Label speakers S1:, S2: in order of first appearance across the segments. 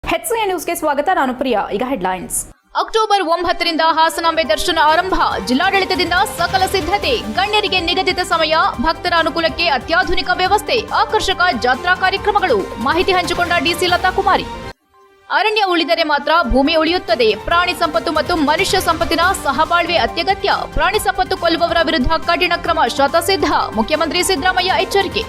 S1: HCN ನ್ಯೂಸ್ಗೆ ಸ್ವಾಗತ. ನಾನು ಪ್ರಿಯಾ. ಈಗ ಹೆಡ್ಲೈನ್ಸ್.
S2: ಅಕ್ಟೋಬರ್ 9ರಿಂದ ಹಾಸನಾಂಬೆ ದರ್ಶನ ಆರಂಭ. ಜಿಲ್ಲಾಡಳಿತದಿಂದ ಸಕಲ ಸಿದ್ಧತೆ. ಗಣ್ಯರಿಗೆ ನಿಗದಿತ ಸಮಯ. ಭಕ್ತರ ಅನುಕೂಲಕ್ಕೆ ಅತ್ಯಾಧುನಿಕ ವ್ಯವಸ್ಥೆ. ಆಕರ್ಷಕ ಜಾತ್ರಾ ಕಾರ್ಯಕ್ರಮಗಳು. ಮಾಹಿತಿ ಹಂಚಿಕೊಂಡ ಡಿಸಿ ಲತಾ ಕುಮಾರಿ. ಅರಣ್ಯ ಉಳಿದರೆ ಮಾತ್ರ ಭೂಮಿ ಉಳಿಯುತ್ತದೆ. ಪ್ರಾಣಿ ಸಂಪತ್ತು ಮತ್ತು ಮನುಷ್ಯ ಸಂಪತ್ತಿನ ಸಹಬಾಳ್ವೆ ಅತ್ಯಗತ್ಯ. ಪ್ರಾಣಿ ಸಂಪತ್ತು ಕೊಲ್ಲುವವರ ವಿರುದ್ಧ ಕಠಿಣ ಕ್ರಮ ಶತಸಿದ್ಧ. ಮುಖ್ಯಮಂತ್ರಿ ಸಿದ್ದರಾಮಯ್ಯ ಎಚ್ಚರಿಕೆ.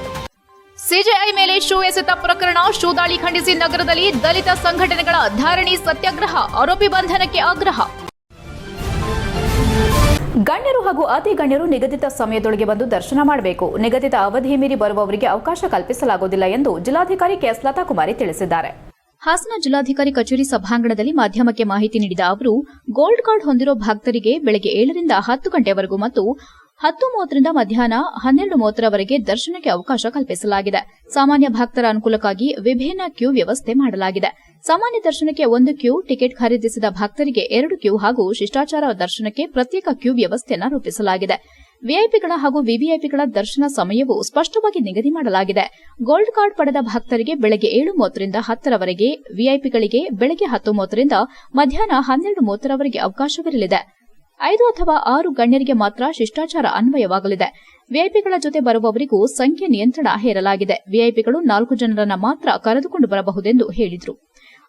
S2: ಸಿಜೆಐ ಮೇಲೆ ಶೂ ಎಸೆತ ಪ್ರಕರಣ. ಶೂ ದಾಳಿ ಖಂಡಿಸಿ ನಗರದಲ್ಲಿ ದಲಿತ ಸಂಘಟನೆಗಳ ಧರಣಿ ಸತ್ಯಾಗ್ರಹ. ಆರೋಪಿ ಬಂಧನಕ್ಕೆ ಆಗ್ರಹ.
S1: ಗಣ್ಯರು ಹಾಗೂ ಅತಿ ಗಣ್ಯರು ನಿಗದಿತ ಸಮಯದೊಳಗೆ ಬಂದು ದರ್ಶನ ಮಾಡಬೇಕು. ನಿಗದಿತ ಅವಧಿ ಮೀರಿ ಬರುವವರಿಗೆ ಅವಕಾಶ ಕಲ್ಪಿಸಲಾಗುವುದಿಲ್ಲ ಎಂದು ಜಿಲ್ಲಾಧಿಕಾರಿ ಕೆಎಸ್ ಲತಾ ಕುಮಾರಿ ತಿಳಿಸಿದ್ದಾರೆ.
S2: ಹಾಸನ ಜಿಲ್ಲಾಧಿಕಾರಿ ಕಚೇರಿ ಸಭಾಂಗಣದಲ್ಲಿ ಮಾಧ್ಯಮಕ್ಕೆ ಮಾಹಿತಿ ನೀಡಿದ ಅವರು, ಗೋಲ್ಡ್ ಕಾರ್ಡ್ ಹೊಂದಿರೋ ಭಕ್ತರಿಗೆ ಬೆಳಗ್ಗೆ 7ರಿಂದ 10 ಗಂಟೆವರೆಗೂ ಮತ್ತು 10:30ರಿಂದ ಮಧ್ಯಾಹ್ನ 12:30ರವರೆಗೆ ದರ್ಶನಕ್ಕೆ ಅವಕಾಶ ಕಲ್ಪಿಸಲಾಗಿದೆ. ಸಾಮಾನ್ಯ ಭಕ್ತರ ಅನುಕೂಲಕ್ಕಾಗಿ ವಿಭಿನ್ನ ಕ್ಯೂ ವ್ಯವಸ್ಥೆ ಮಾಡಲಾಗಿದೆ. ಸಾಮಾನ್ಯ ದರ್ಶನಕ್ಕೆ 1 ಕ್ಯೂ, ಟಿಕೆಟ್ ಖರೀದಿಸಿದ ಭಕ್ತರಿಗೆ 2 ಕ್ಯೂ ಹಾಗೂ ಶಿಷ್ಟಾಚಾರ ದರ್ಶನಕ್ಕೆ ಪ್ರತ್ಯೇಕ ಕ್ಯೂ ವ್ಯವಸ್ಥೆಯನ್ನು ರೂಪಿಸಲಾಗಿದೆ. ವಿಐಪಿಗಳ ಹಾಗೂ ವಿವಿಐಪಿಗಳ ದರ್ಶನ ಸಮಯವೂ ಸ್ಪಷ್ಟವಾಗಿ ನಿಗದಿ ಮಾಡಲಾಗಿದೆ. ಗೋಲ್ಡ್ ಕಾರ್ಡ್ ಪಡೆದ ಭಕ್ತರಿಗೆ ಬೆಳಗ್ಗೆ 7:30ರಿಂದ 10ರವರೆಗೆ, ವಿಐಪಿಗಳಿಗೆ ಬೆಳಗ್ಗೆ 10:30ರಿಂದ ಮಧ್ಯಾಹ್ನ 12:30ರವರೆಗೆ ಅವಕಾಶವಿರಲಿದೆ. 5 ಅಥವಾ 6 ಗಣ್ಯರಿಗೆ ಮಾತ್ರ ಶಿಷ್ಟಾಚಾರ ಅನ್ವಯವಾಗಲಿದೆ. ವಿಐಪಿಗಳ ಜೊತೆ ಬರುವವರಿಗೂ ಸಂಖ್ಯೆ ನಿಯಂತ್ರಣ ಹೇರಲಾಗಿದೆ. ವಿಐಪಿಗಳು 4 ಜನರನ್ನ ಮಾತ್ರ ಕರೆದುಕೊಂಡು ಬರಬಹುದೆಂದು ಹೇಳಿದರು.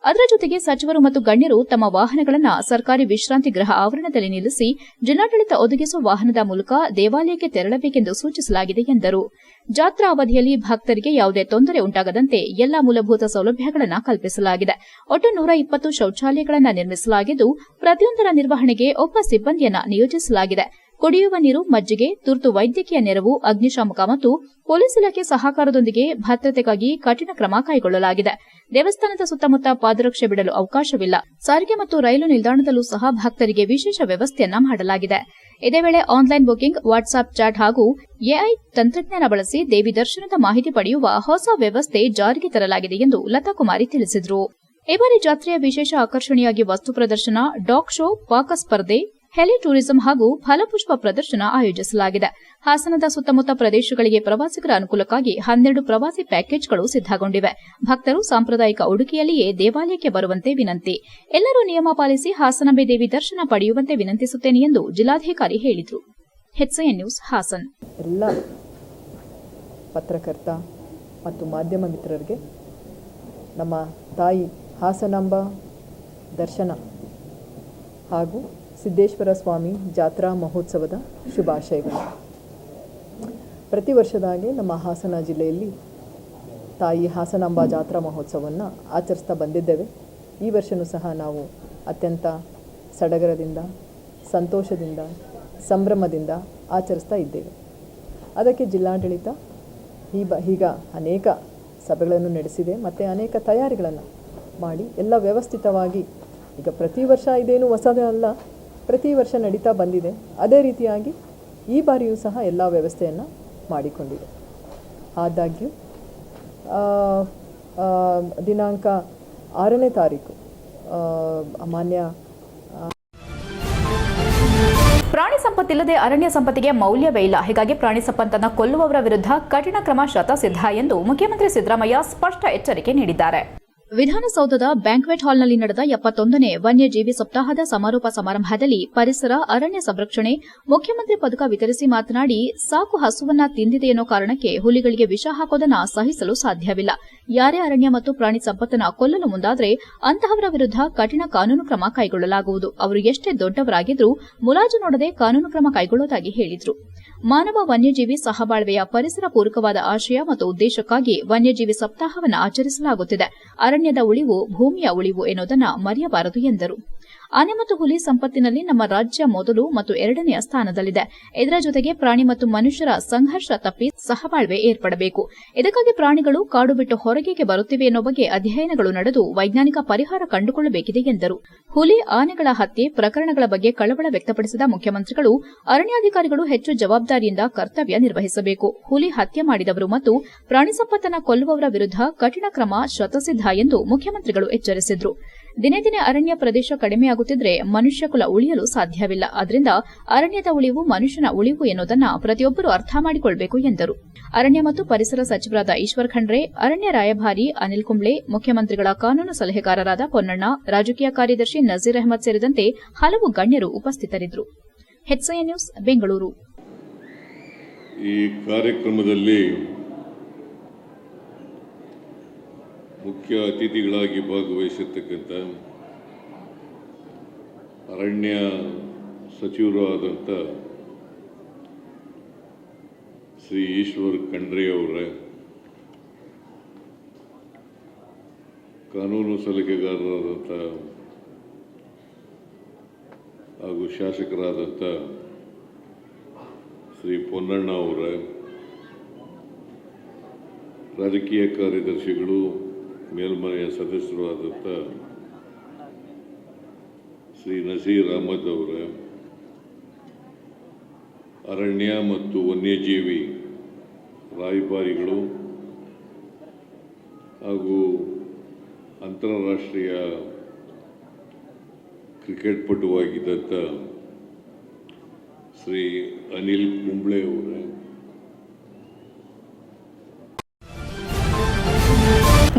S2: ಅದರ ಜೊತೆಗೆ ಸಚಿವರು ಮತ್ತು ಗಣ್ಯರು ತಮ್ಮ ವಾಹನಗಳನ್ನು ಸರ್ಕಾರಿ ವಿಶ್ರಾಂತಿ ಗೃಹ ಆವರಣದಲ್ಲಿ ನಿಲ್ಲಿಸಿ ಜಿಲ್ಲಾಡಳಿತ ಒದಗಿಸುವ ವಾಹನದ ಮೂಲಕ ದೇವಾಲಯಕ್ಕೆ ತೆರಳಬೇಕೆಂದು ಸೂಚಿಸಲಾಗಿದೆ ಎಂದರು. ಜಾತ್ರಾ ಅವಧಿಯಲ್ಲಿ ಭಕ್ತರಿಗೆ ಯಾವುದೇ ತೊಂದರೆ ಉಂಟಾಗದಂತೆ ಎಲ್ಲಾ ಮೂಲಭೂತ ಸೌಲಭ್ಯಗಳನ್ನು ಕಲ್ಪಿಸಲಾಗಿದೆ. ಒಟ್ಟು 120 ಶೌಚಾಲಯಗಳನ್ನು ನಿರ್ಮಿಸಲಾಗಿದ್ದು, ಪ್ರತಿಯೊಂದರ ನಿರ್ವಹಣೆಗೆ ಒಬ್ಬ ಸಿಬ್ಬಂದಿಯನ್ನು ನಿಯೋಜಿಸಲಾಗಿದೆ. ಕುಡಿಯುವ ನೀರು, ಮಜ್ಜಿಗೆ, ತುರ್ತು ವೈದ್ಯಕೀಯ ನೆರವು, ಅಗ್ನಿಶಾಮಕ ಮತ್ತು ಪೊಲೀಸ್ ಇಲಾಖೆ ಸಹಕಾರದೊಂದಿಗೆ ಭದ್ರತೆಗಾಗಿ ಕಠಿಣ ಕ್ರಮ ಕೈಗೊಳ್ಳಲಾಗಿದೆ. ದೇವಸ್ಥಾನದ ಸುತ್ತಮುತ್ತ ಪಾದರಕ್ಷೆ ಬಿಡಲು ಅವಕಾಶವಿಲ್ಲ. ಸಾರಿಗೆ ಮತ್ತು ರೈಲು ನಿಲ್ದಾಣದಲ್ಲೂ ಸಹ ಭಕ್ತರಿಗೆ ವಿಶೇಷ ವ್ಯವಸ್ಥೆಯನ್ನ ಮಾಡಲಾಗಿದೆ. ಇದೇ ವೇಳೆ ಆನ್ಲೈನ್ ಬುಕಿಂಗ್, ವಾಟ್ಸ್ಆಪ್ ಚಾಟ್ ಹಾಗೂ ಎಐ ತಂತ್ರಜ್ಞಾನ ಬಳಸಿ ದೇವಿ ದರ್ಶನದ ಮಾಹಿತಿ ಪಡೆಯುವ ಹೊಸ ವ್ಯವಸ್ಥೆ ಜಾರಿಗೆ ತರಲಾಗಿದೆ ಎಂದು ಲತಾ ಕುಮಾರಿ ತಿಳಿಸಿದರು. ಈ ಬಾರಿ ಜಾತ್ರೆಯ ವಿಶೇಷ ಆಕರ್ಷಣೆಯಾಗಿ ವಸ್ತು ಪ್ರದರ್ಶನ, ಡಾಗ್ ಶೋ, ಪಾಕ ಸ್ಪರ್ಧೆ, ಹೆಲಿ ಟೂರಿಸಂ ಹಾಗೂ ಫಲಪುಷ್ಪ ಪ್ರದರ್ಶನ ಆಯೋಜಿಸಲಾಗಿದೆ. ಹಾಸನದ ಸುತ್ತಮುತ್ತ ಪ್ರದೇಶಗಳಿಗೆ ಪ್ರವಾಸಿಗರ ಅನುಕೂಲಕ್ಕಾಗಿ 12 ಪ್ರವಾಸಿ ಪ್ಯಾಕೇಜ್ಗಳು ಸಿದ್ದಗೊಂಡಿವೆ. ಭಕ್ತರು ಸಾಂಪ್ರದಾಯಿಕ ಉಡುಗೆಯಲ್ಲಿಯೇ ದೇವಾಲಯಕ್ಕೆ ಬರುವಂತೆ ವಿನಂತಿ. ಎಲ್ಲರೂ ನಿಯಮ ಪಾಲಿಸಿ ಹಾಸನಾಂಬೆ ದೇವಿ ದರ್ಶನ ಪಡೆಯುವಂತೆ ವಿನಂತಿಸುತ್ತೇನೆ ಎಂದು ಜಿಲ್ಲಾಧಿಕಾರಿ ಹೇಳಿದರು. HCN news Hassan.
S3: ಎಲ್ಲ ಪತ್ರಕರ್ತ ಮತ್ತು ಮಾಧ್ಯಮ ಮಿತ್ರರಿಗೆ ನಮ್ಮ ತಾಯಿ ಹಾಸನಾಂಬ ದರ್ಶನ ಹಾಗೂ ಸಿದ್ದೇಶ್ವರ ಸ್ವಾಮಿ ಜಾತ್ರಾ ಮಹೋತ್ಸವದ ಶುಭಾಶಯಗಳು. ಪ್ರತಿ ವರ್ಷದಾಗೆ ನಮ್ಮ ಹಾಸನ ಜಿಲ್ಲೆಯಲ್ಲಿ ತಾಯಿ ಹಾಸನಾಂಬ ಜಾತ್ರಾ ಮಹೋತ್ಸವವನ್ನು ಆಚರಿಸ್ತಾ ಬಂದಿದ್ದೇವೆ. ಈ ವರ್ಷವೂ ಸಹ ನಾವು ಅತ್ಯಂತ ಸಡಗರದಿಂದ, ಸಂತೋಷದಿಂದ, ಸಂಭ್ರಮದಿಂದ ಆಚರಿಸ್ತಾ ಇದ್ದೇವೆ. ಅದಕ್ಕೆ ಜಿಲ್ಲಾಡಳಿತ ಈಗ ಅನೇಕ ಸಭೆಗಳನ್ನು ನಡೆಸಿದೆ ಮತ್ತು ಅನೇಕ ತಯಾರಿಗಳನ್ನು ಮಾಡಿ ಎಲ್ಲ ವ್ಯವಸ್ಥಿತವಾಗಿ ಈಗ ಪ್ರತಿ ವರ್ಷ ಇದೇನು ಹೊಸದೇ ಅಲ್ಲ, ಪ್ರತಿ ವರ್ಷ ನಡೀತಾ ಬಂದಿದೆ. ಅದೇ ರೀತಿಯಾಗಿ ಈ ಬಾರಿಯೂ ಸಹ ಎಲ್ಲ ವ್ಯವಸ್ಥೆಯನ್ನು ಮಾಡಿಕೊಂಡಿದೆ. ಆದಾಗ್ಯೂ ದಿನಾಂಕ 6ನೇ ತಾರೀಕು ಮಾನ್ಯ
S1: ಪ್ರಾಣಿ ಸಂಪತ್ತಿಲ್ಲದೆ ಅರಣ್ಯ ಸಂಪತ್ತಿಗೆ ಮೌಲ್ಯವೇ ಇಲ್ಲ. ಹೀಗಾಗಿ ಪ್ರಾಣಿ ಸಂಪತ್ತನ್ನು ಕೊಲ್ಲುವವರ ವಿರುದ್ಧ ಕಠಿಣ ಕ್ರಮ ಶತಸಿದ್ಧ ಎಂದು ಮುಖ್ಯಮಂತ್ರಿ ಸಿದ್ದರಾಮಯ್ಯ ಸ್ಪಷ್ಟ ಎಚ್ಚರಿಕೆ ನೀಡಿದ್ದಾರೆ.
S2: ವಿಧಾನಸೌಧದ ಬ್ಯಾಂಕ್ವೆಟ್ ಹಾಲ್ನಲ್ಲಿ ನಡೆದ 71ನೇ ವನ್ಯಜೀವಿ ಸಪ್ತಾಹದ ಸಮಾರೋಪ ಸಮಾರಂಭದಲ್ಲಿ ಪರಿಸರ, ಅರಣ್ಯ ಸಂರಕ್ಷಣೆ, ಮುಖ್ಯಮಂತ್ರಿ ಪದಕ ವಿತರಿಸಿ ಮಾತನಾಡಿ, ಸಾಕು ಹಸುವನ್ನ ತಿಂದಿದೆ ಎನ್ನೋ ಕಾರಣಕ್ಕೆ ಹುಲಿಗಳಿಗೆ ವಿಷ ಹಾಕೋದನ್ನ ಸಹಿಸಲು ಸಾಧ್ಯವಿಲ್ಲ. ಯಾರೇ ಅರಣ್ಯ ಮತ್ತು ಪ್ರಾಣಿ ಸಂಪತ್ತನ್ನು ಕೊಲ್ಲಲು ಮುಂದಾದರೆ ಅಂತಹವರ ವಿರುದ್ಧ ಕಠಿಣ ಕಾನೂನು ಕ್ರಮ ಕೈಗೊಳ್ಳಲಾಗುವುದು. ಅವರು ಎಷ್ಟೇ ದೊಡ್ಡವರಾಗಿದ್ರೂ ಮುಲಾಜು ನೋಡದೆ ಕಾನೂನು ಕ್ರಮ ಕೈಗೊಳ್ಳುವುದಾಗಿ ಹೇಳಿದರು. ಮಾನವ ವನ್ಯಜೀವಿ ಸಹಬಾಳ್ವೆಯ ಪರಿಸರ ಪೂರಕವಾದ ಆಶಯ ಮತ್ತು ಉದ್ದೇಶಕ್ಕಾಗಿ ವನ್ಯಜೀವಿ ಸಪ್ತಾಹವನ್ನು ಆಚರಿಸಲಾಗುತ್ತಿದೆ. ಅರಣ್ಯದ ಉಳಿವು ಭೂಮಿಯ ಉಳಿವು ಎನ್ನುವುದನ್ನು ಮರೆಯಬಾರದು ಎಂದರು. ಆನೆ ಮತ್ತು ಹುಲಿ ಸಂಪತ್ತಿನಲ್ಲಿ ನಮ್ಮ ರಾಜ್ಯ ಮೊದಲು ಮತ್ತು 2ನೇ ಸ್ಥಾನದಲ್ಲಿದೆ. ಇದರ ಜೊತೆಗೆ ಪ್ರಾಣಿ ಮತ್ತು ಮನುಷ್ಯರ ಸಂಘರ್ಷ ತಪ್ಪಿ ಸಹಬಾಳ್ವೆ ಏರ್ಪಡಬೇಕು. ಇದಕ್ಕಾಗಿ ಪ್ರಾಣಿಗಳು ಕಾಡು ಬಿಟ್ಟು ಹೊರಗೆ ಬರುತ್ತಿವೆ ಎನ್ನುವ ಬಗ್ಗೆ ಅಧ್ಯಯನಗಳು ನಡೆದು ವೈಜ್ಞಾನಿಕ ಪರಿಹಾರ ಕಂಡುಕೊಳ್ಳಬೇಕಿದೆ ಎಂದರು. ಹುಲಿ, ಆನೆಗಳ ಹತ್ಯೆ ಪ್ರಕರಣಗಳ ಬಗ್ಗೆ ಕಳವಳ ವ್ಯಕ್ತಪಡಿಸಿದ ಮುಖ್ಯಮಂತ್ರಿಗಳು, ಅರಣ್ಯಾಧಿಕಾರಿಗಳು ಹೆಚ್ಚು ಜವಾಬ್ದಾರಿಯಿಂದ ಕರ್ತವ್ಯ ನಿರ್ವಹಿಸಬೇಕು. ಹುಲಿ ಹತ್ಯೆ ಮಾಡಿದವರು ಮತ್ತು ಪ್ರಾಣಿ ಸಂಪತ್ತನ್ನು ಕೊಲ್ಲುವವರ ವಿರುದ್ಧ ಕಠಿಣ ಕ್ರಮ ಶತಸಿದ್ಧ ಎಂದು ಮುಖ್ಯಮಂತ್ರಿಗಳು ಎಚ್ಚರಿಸಿದರು. ದಿನೇ ದಿನೇ ಅರಣ್ಯ ಪ್ರದೇಶ ಕಡಿಮೆಯಾಗುತ್ತಿದ್ರೆ ಮನುಷ್ಯಕುಲ ಉಳಿಯಲು ಸಾಧ್ಯವಿಲ್ಲ. ಆದ್ದರಿಂದ ಅರಣ್ಯದ ಉಳಿವು ಮನುಷ್ಯನ ಉಳಿವು ಎನ್ನುವುದನ್ನು ಪ್ರತಿಯೊಬ್ಬರೂ ಅರ್ಥ ಮಾಡಿಕೊಳ್ಳಬೇಕು ಎಂದರು. ಅರಣ್ಯ ಮತ್ತು ಪರಿಸರ ಸಚಿವರಾದ ಈಶ್ವರ್ ಖಂಡ್ರೆ, ಅರಣ್ಯ ರಾಯಭಾರಿ ಅನಿಲ್ ಕುಂಬ್ಳೆ, ಮುಖ್ಯಮಂತ್ರಿಗಳ ಕಾನೂನು ಸಲಹೆಗಾರರಾದ ಪೊನ್ನಣ್ಣ, ರಾಜಕೀಯ ಕಾರ್ಯದರ್ಶಿ ನಜೀರ್ ಅಹಮದ್ ಸೇರಿದಂತೆ ಹಲವು ಗಣ್ಯರು ಉಪಸ್ಥಿತರಿದ್ದರು. HCN news, Bengaluru.
S4: ಈ ಕಾರ್ಯಕ್ರಮದಲ್ಲಿ ಮುಖ್ಯ ಅತಿಥಿಗಳಾಗಿ ಭಾಗವಹಿಸಿರ್ತಕ್ಕಂಥ ಅರಣ್ಯ ಸಚಿವರು ಆದಂಥ ಶ್ರೀ ಈಶ್ವರ್ ಖಂಡ್ರೆ ಅವರ, ಕಾನೂನು ಸಲಹೆಗಾರರಾದಂಥ ಹಾಗೂ ಶಾಸಕರಾದಂಥ ಶ್ರೀ ಪೊನ್ನಣ್ಣ ಅವರ, ರಾಜಕೀಯ ಕಾರ್ಯದರ್ಶಿಗಳು ಮೇಲ್ಮನೆಯ ಸದಸ್ಯರು ಆದಂಥ ಶ್ರೀ ನಜೀರ್ ಅಹಮದ್ ಅವರ, ಅರಣ್ಯ ಮತ್ತು ವನ್ಯಜೀವಿ ರಾಯಭಾರಿಗಳು ಹಾಗೂ ಅಂತಾರಾಷ್ಟ್ರೀಯ ಕ್ರಿಕೆಟ್ ಪಟುವಾಗಿದ್ದಂಥ ಶ್ರೀ ಅನಿಲ್ ಕುಂಬ್ಳೆ ಅವರ,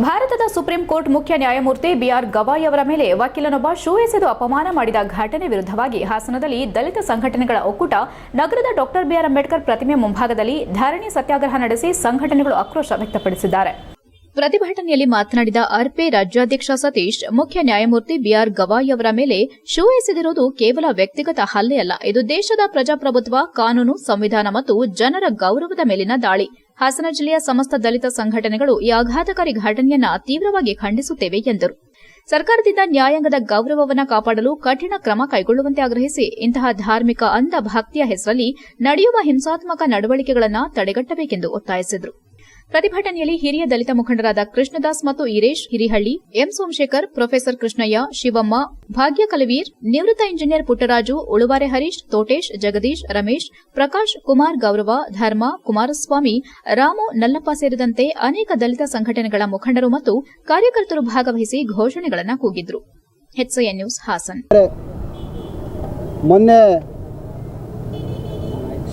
S1: ಭಾರತದ ಸುಪ್ರೀಂ ಕೋರ್ಟ್ ಮುಖ್ಯ ನ್ಯಾಯಮೂರ್ತಿ ಬಿಆರ್ ಗವಾಯ್ ಅವರ ಮೇಲೆ ವಕೀಲನೊಬ್ಬ ಶೂ ಎಸೆದು ಅಪಮಾನ ಮಾಡಿದ ಘಟನೆ ವಿರುದ್ಧವಾಗಿ ಹಾಸನದಲ್ಲಿ ದಲಿತ ಸಂಘಟನೆಗಳ ಒಕ್ಕೂಟ ನಗರದ ಡಾಕ್ಟರ್ ಬಿಆರ್ ಅಂಬೇಡ್ಕರ್ ಪ್ರತಿಮೆ ಮುಂಭಾಗದಲ್ಲಿ ಧರಣಿ ಸತ್ಯಾಗ್ರಹ ನಡೆಸಿ ಸಂಘಟನೆಗಳು ಆಕ್ರೋಶ ವ್ಯಕ್ತಪಡಿಸಿದ್ದಾರೆ.
S2: ಪ್ರತಿಭಟನೆಯಲ್ಲಿ ಮಾತನಾಡಿದ ಆರ್ಪೆ ರಾಜ್ಯಾಧ್ಯಕ್ಷ ಸತೀಶ್, ಮುಖ್ಯ ನ್ಯಾಯಮೂರ್ತಿ ಬಿಆರ್ ಗವಾಯ್ ಅವರ ಮೇಲೆ ಶೂ ಎಸೆದಿರುವುದು ಕೇವಲ ವ್ಯಕ್ತಿಗತ ಹಲ್ಲೆಯಲ್ಲ, ಇದು ದೇಶದ ಪ್ರಜಾಪ್ರಭುತ್ವ, ಕಾನೂನು, ಸಂವಿಧಾನ ಮತ್ತು ಜನರ ಗೌರವದ ಮೇಲಿನ ದಾಳಿ. ಹಾಸನ ಜಿಲ್ಲೆಯ ಸಮಸ್ತ ದಲಿತ ಸಂಘಟನೆಗಳು ಈ ಆಘಾತಕಾರಿ ಘಟನೆಯನ್ನ ತೀವ್ರವಾಗಿ ಖಂಡಿಸುತ್ತೇವೆ ಎಂದರು. ಸರ್ಕಾರದಿಂದ ನ್ಯಾಯಾಂಗದ ಗೌರವವನ್ನು ಕಾಪಾಡಲು ಕಠಿಣ ಕ್ರಮ ಕೈಗೊಳ್ಳುವಂತೆ ಆಗ್ರಹಿಸಿ ಇಂತಹ ಧಾರ್ಮಿಕ ಅಂಧ ಭಕ್ತಿಯ ಹೆಸರಲ್ಲಿ ನಡೆಯುವ ಹಿಂಸಾತ್ಮಕ ನಡವಳಿಕೆಗಳನ್ನು ತಡೆಗಟ್ಟಬೇಕೆಂದು ಒತ್ತಾಯಿಸಿದರು. ಪ್ರತಿಭಟನೆಯಲ್ಲಿ ಹಿರಿಯ ದಲಿತ ಮುಖಂಡರಾದ ಕೃಷ್ಣದಾಸ್ ಮತ್ತು ಈರೇಶ್ ಹಿರಿಹಳ್ಳಿ, ಎಂ ಸೋಮಶೇಖರ್, ಪ್ರೊಫೆಸರ್ ಕೃಷ್ಣಯ್ಯ, ಶಿವಮ್ಮ, ಭಾಗ್ಯ ಕಲವೀರ್, ನಿವೃತ್ತ ಇಂಜಿನಿಯರ್ ಪುಟ್ಟರಾಜು, ಉಳುವಾರೆ ಹರೀಶ್, ತೋಟೇಶ್, ಜಗದೀಶ್, ರಮೇಶ್, ಪ್ರಕಾಶ್, ಕುಮಾರ್ ಗೌರವ, ಧರ್ಮ, ಕುಮಾರಸ್ವಾಮಿ, ರಾಮು, ನಲ್ಲಪ್ಪ ಸೇರಿದಂತೆ ಅನೇಕ ದಲಿತ ಸಂಘಟನೆಗಳ ಮುಖಂಡರು ಮತ್ತು ಕಾರ್ಯಕರ್ತರು ಭಾಗವಹಿಸಿ ಘೋಷಣೆಗಳನ್ನು ಕೂಗಿದ್ರು. HCN news, Haasan.
S5: ಮೊನ್ನೆ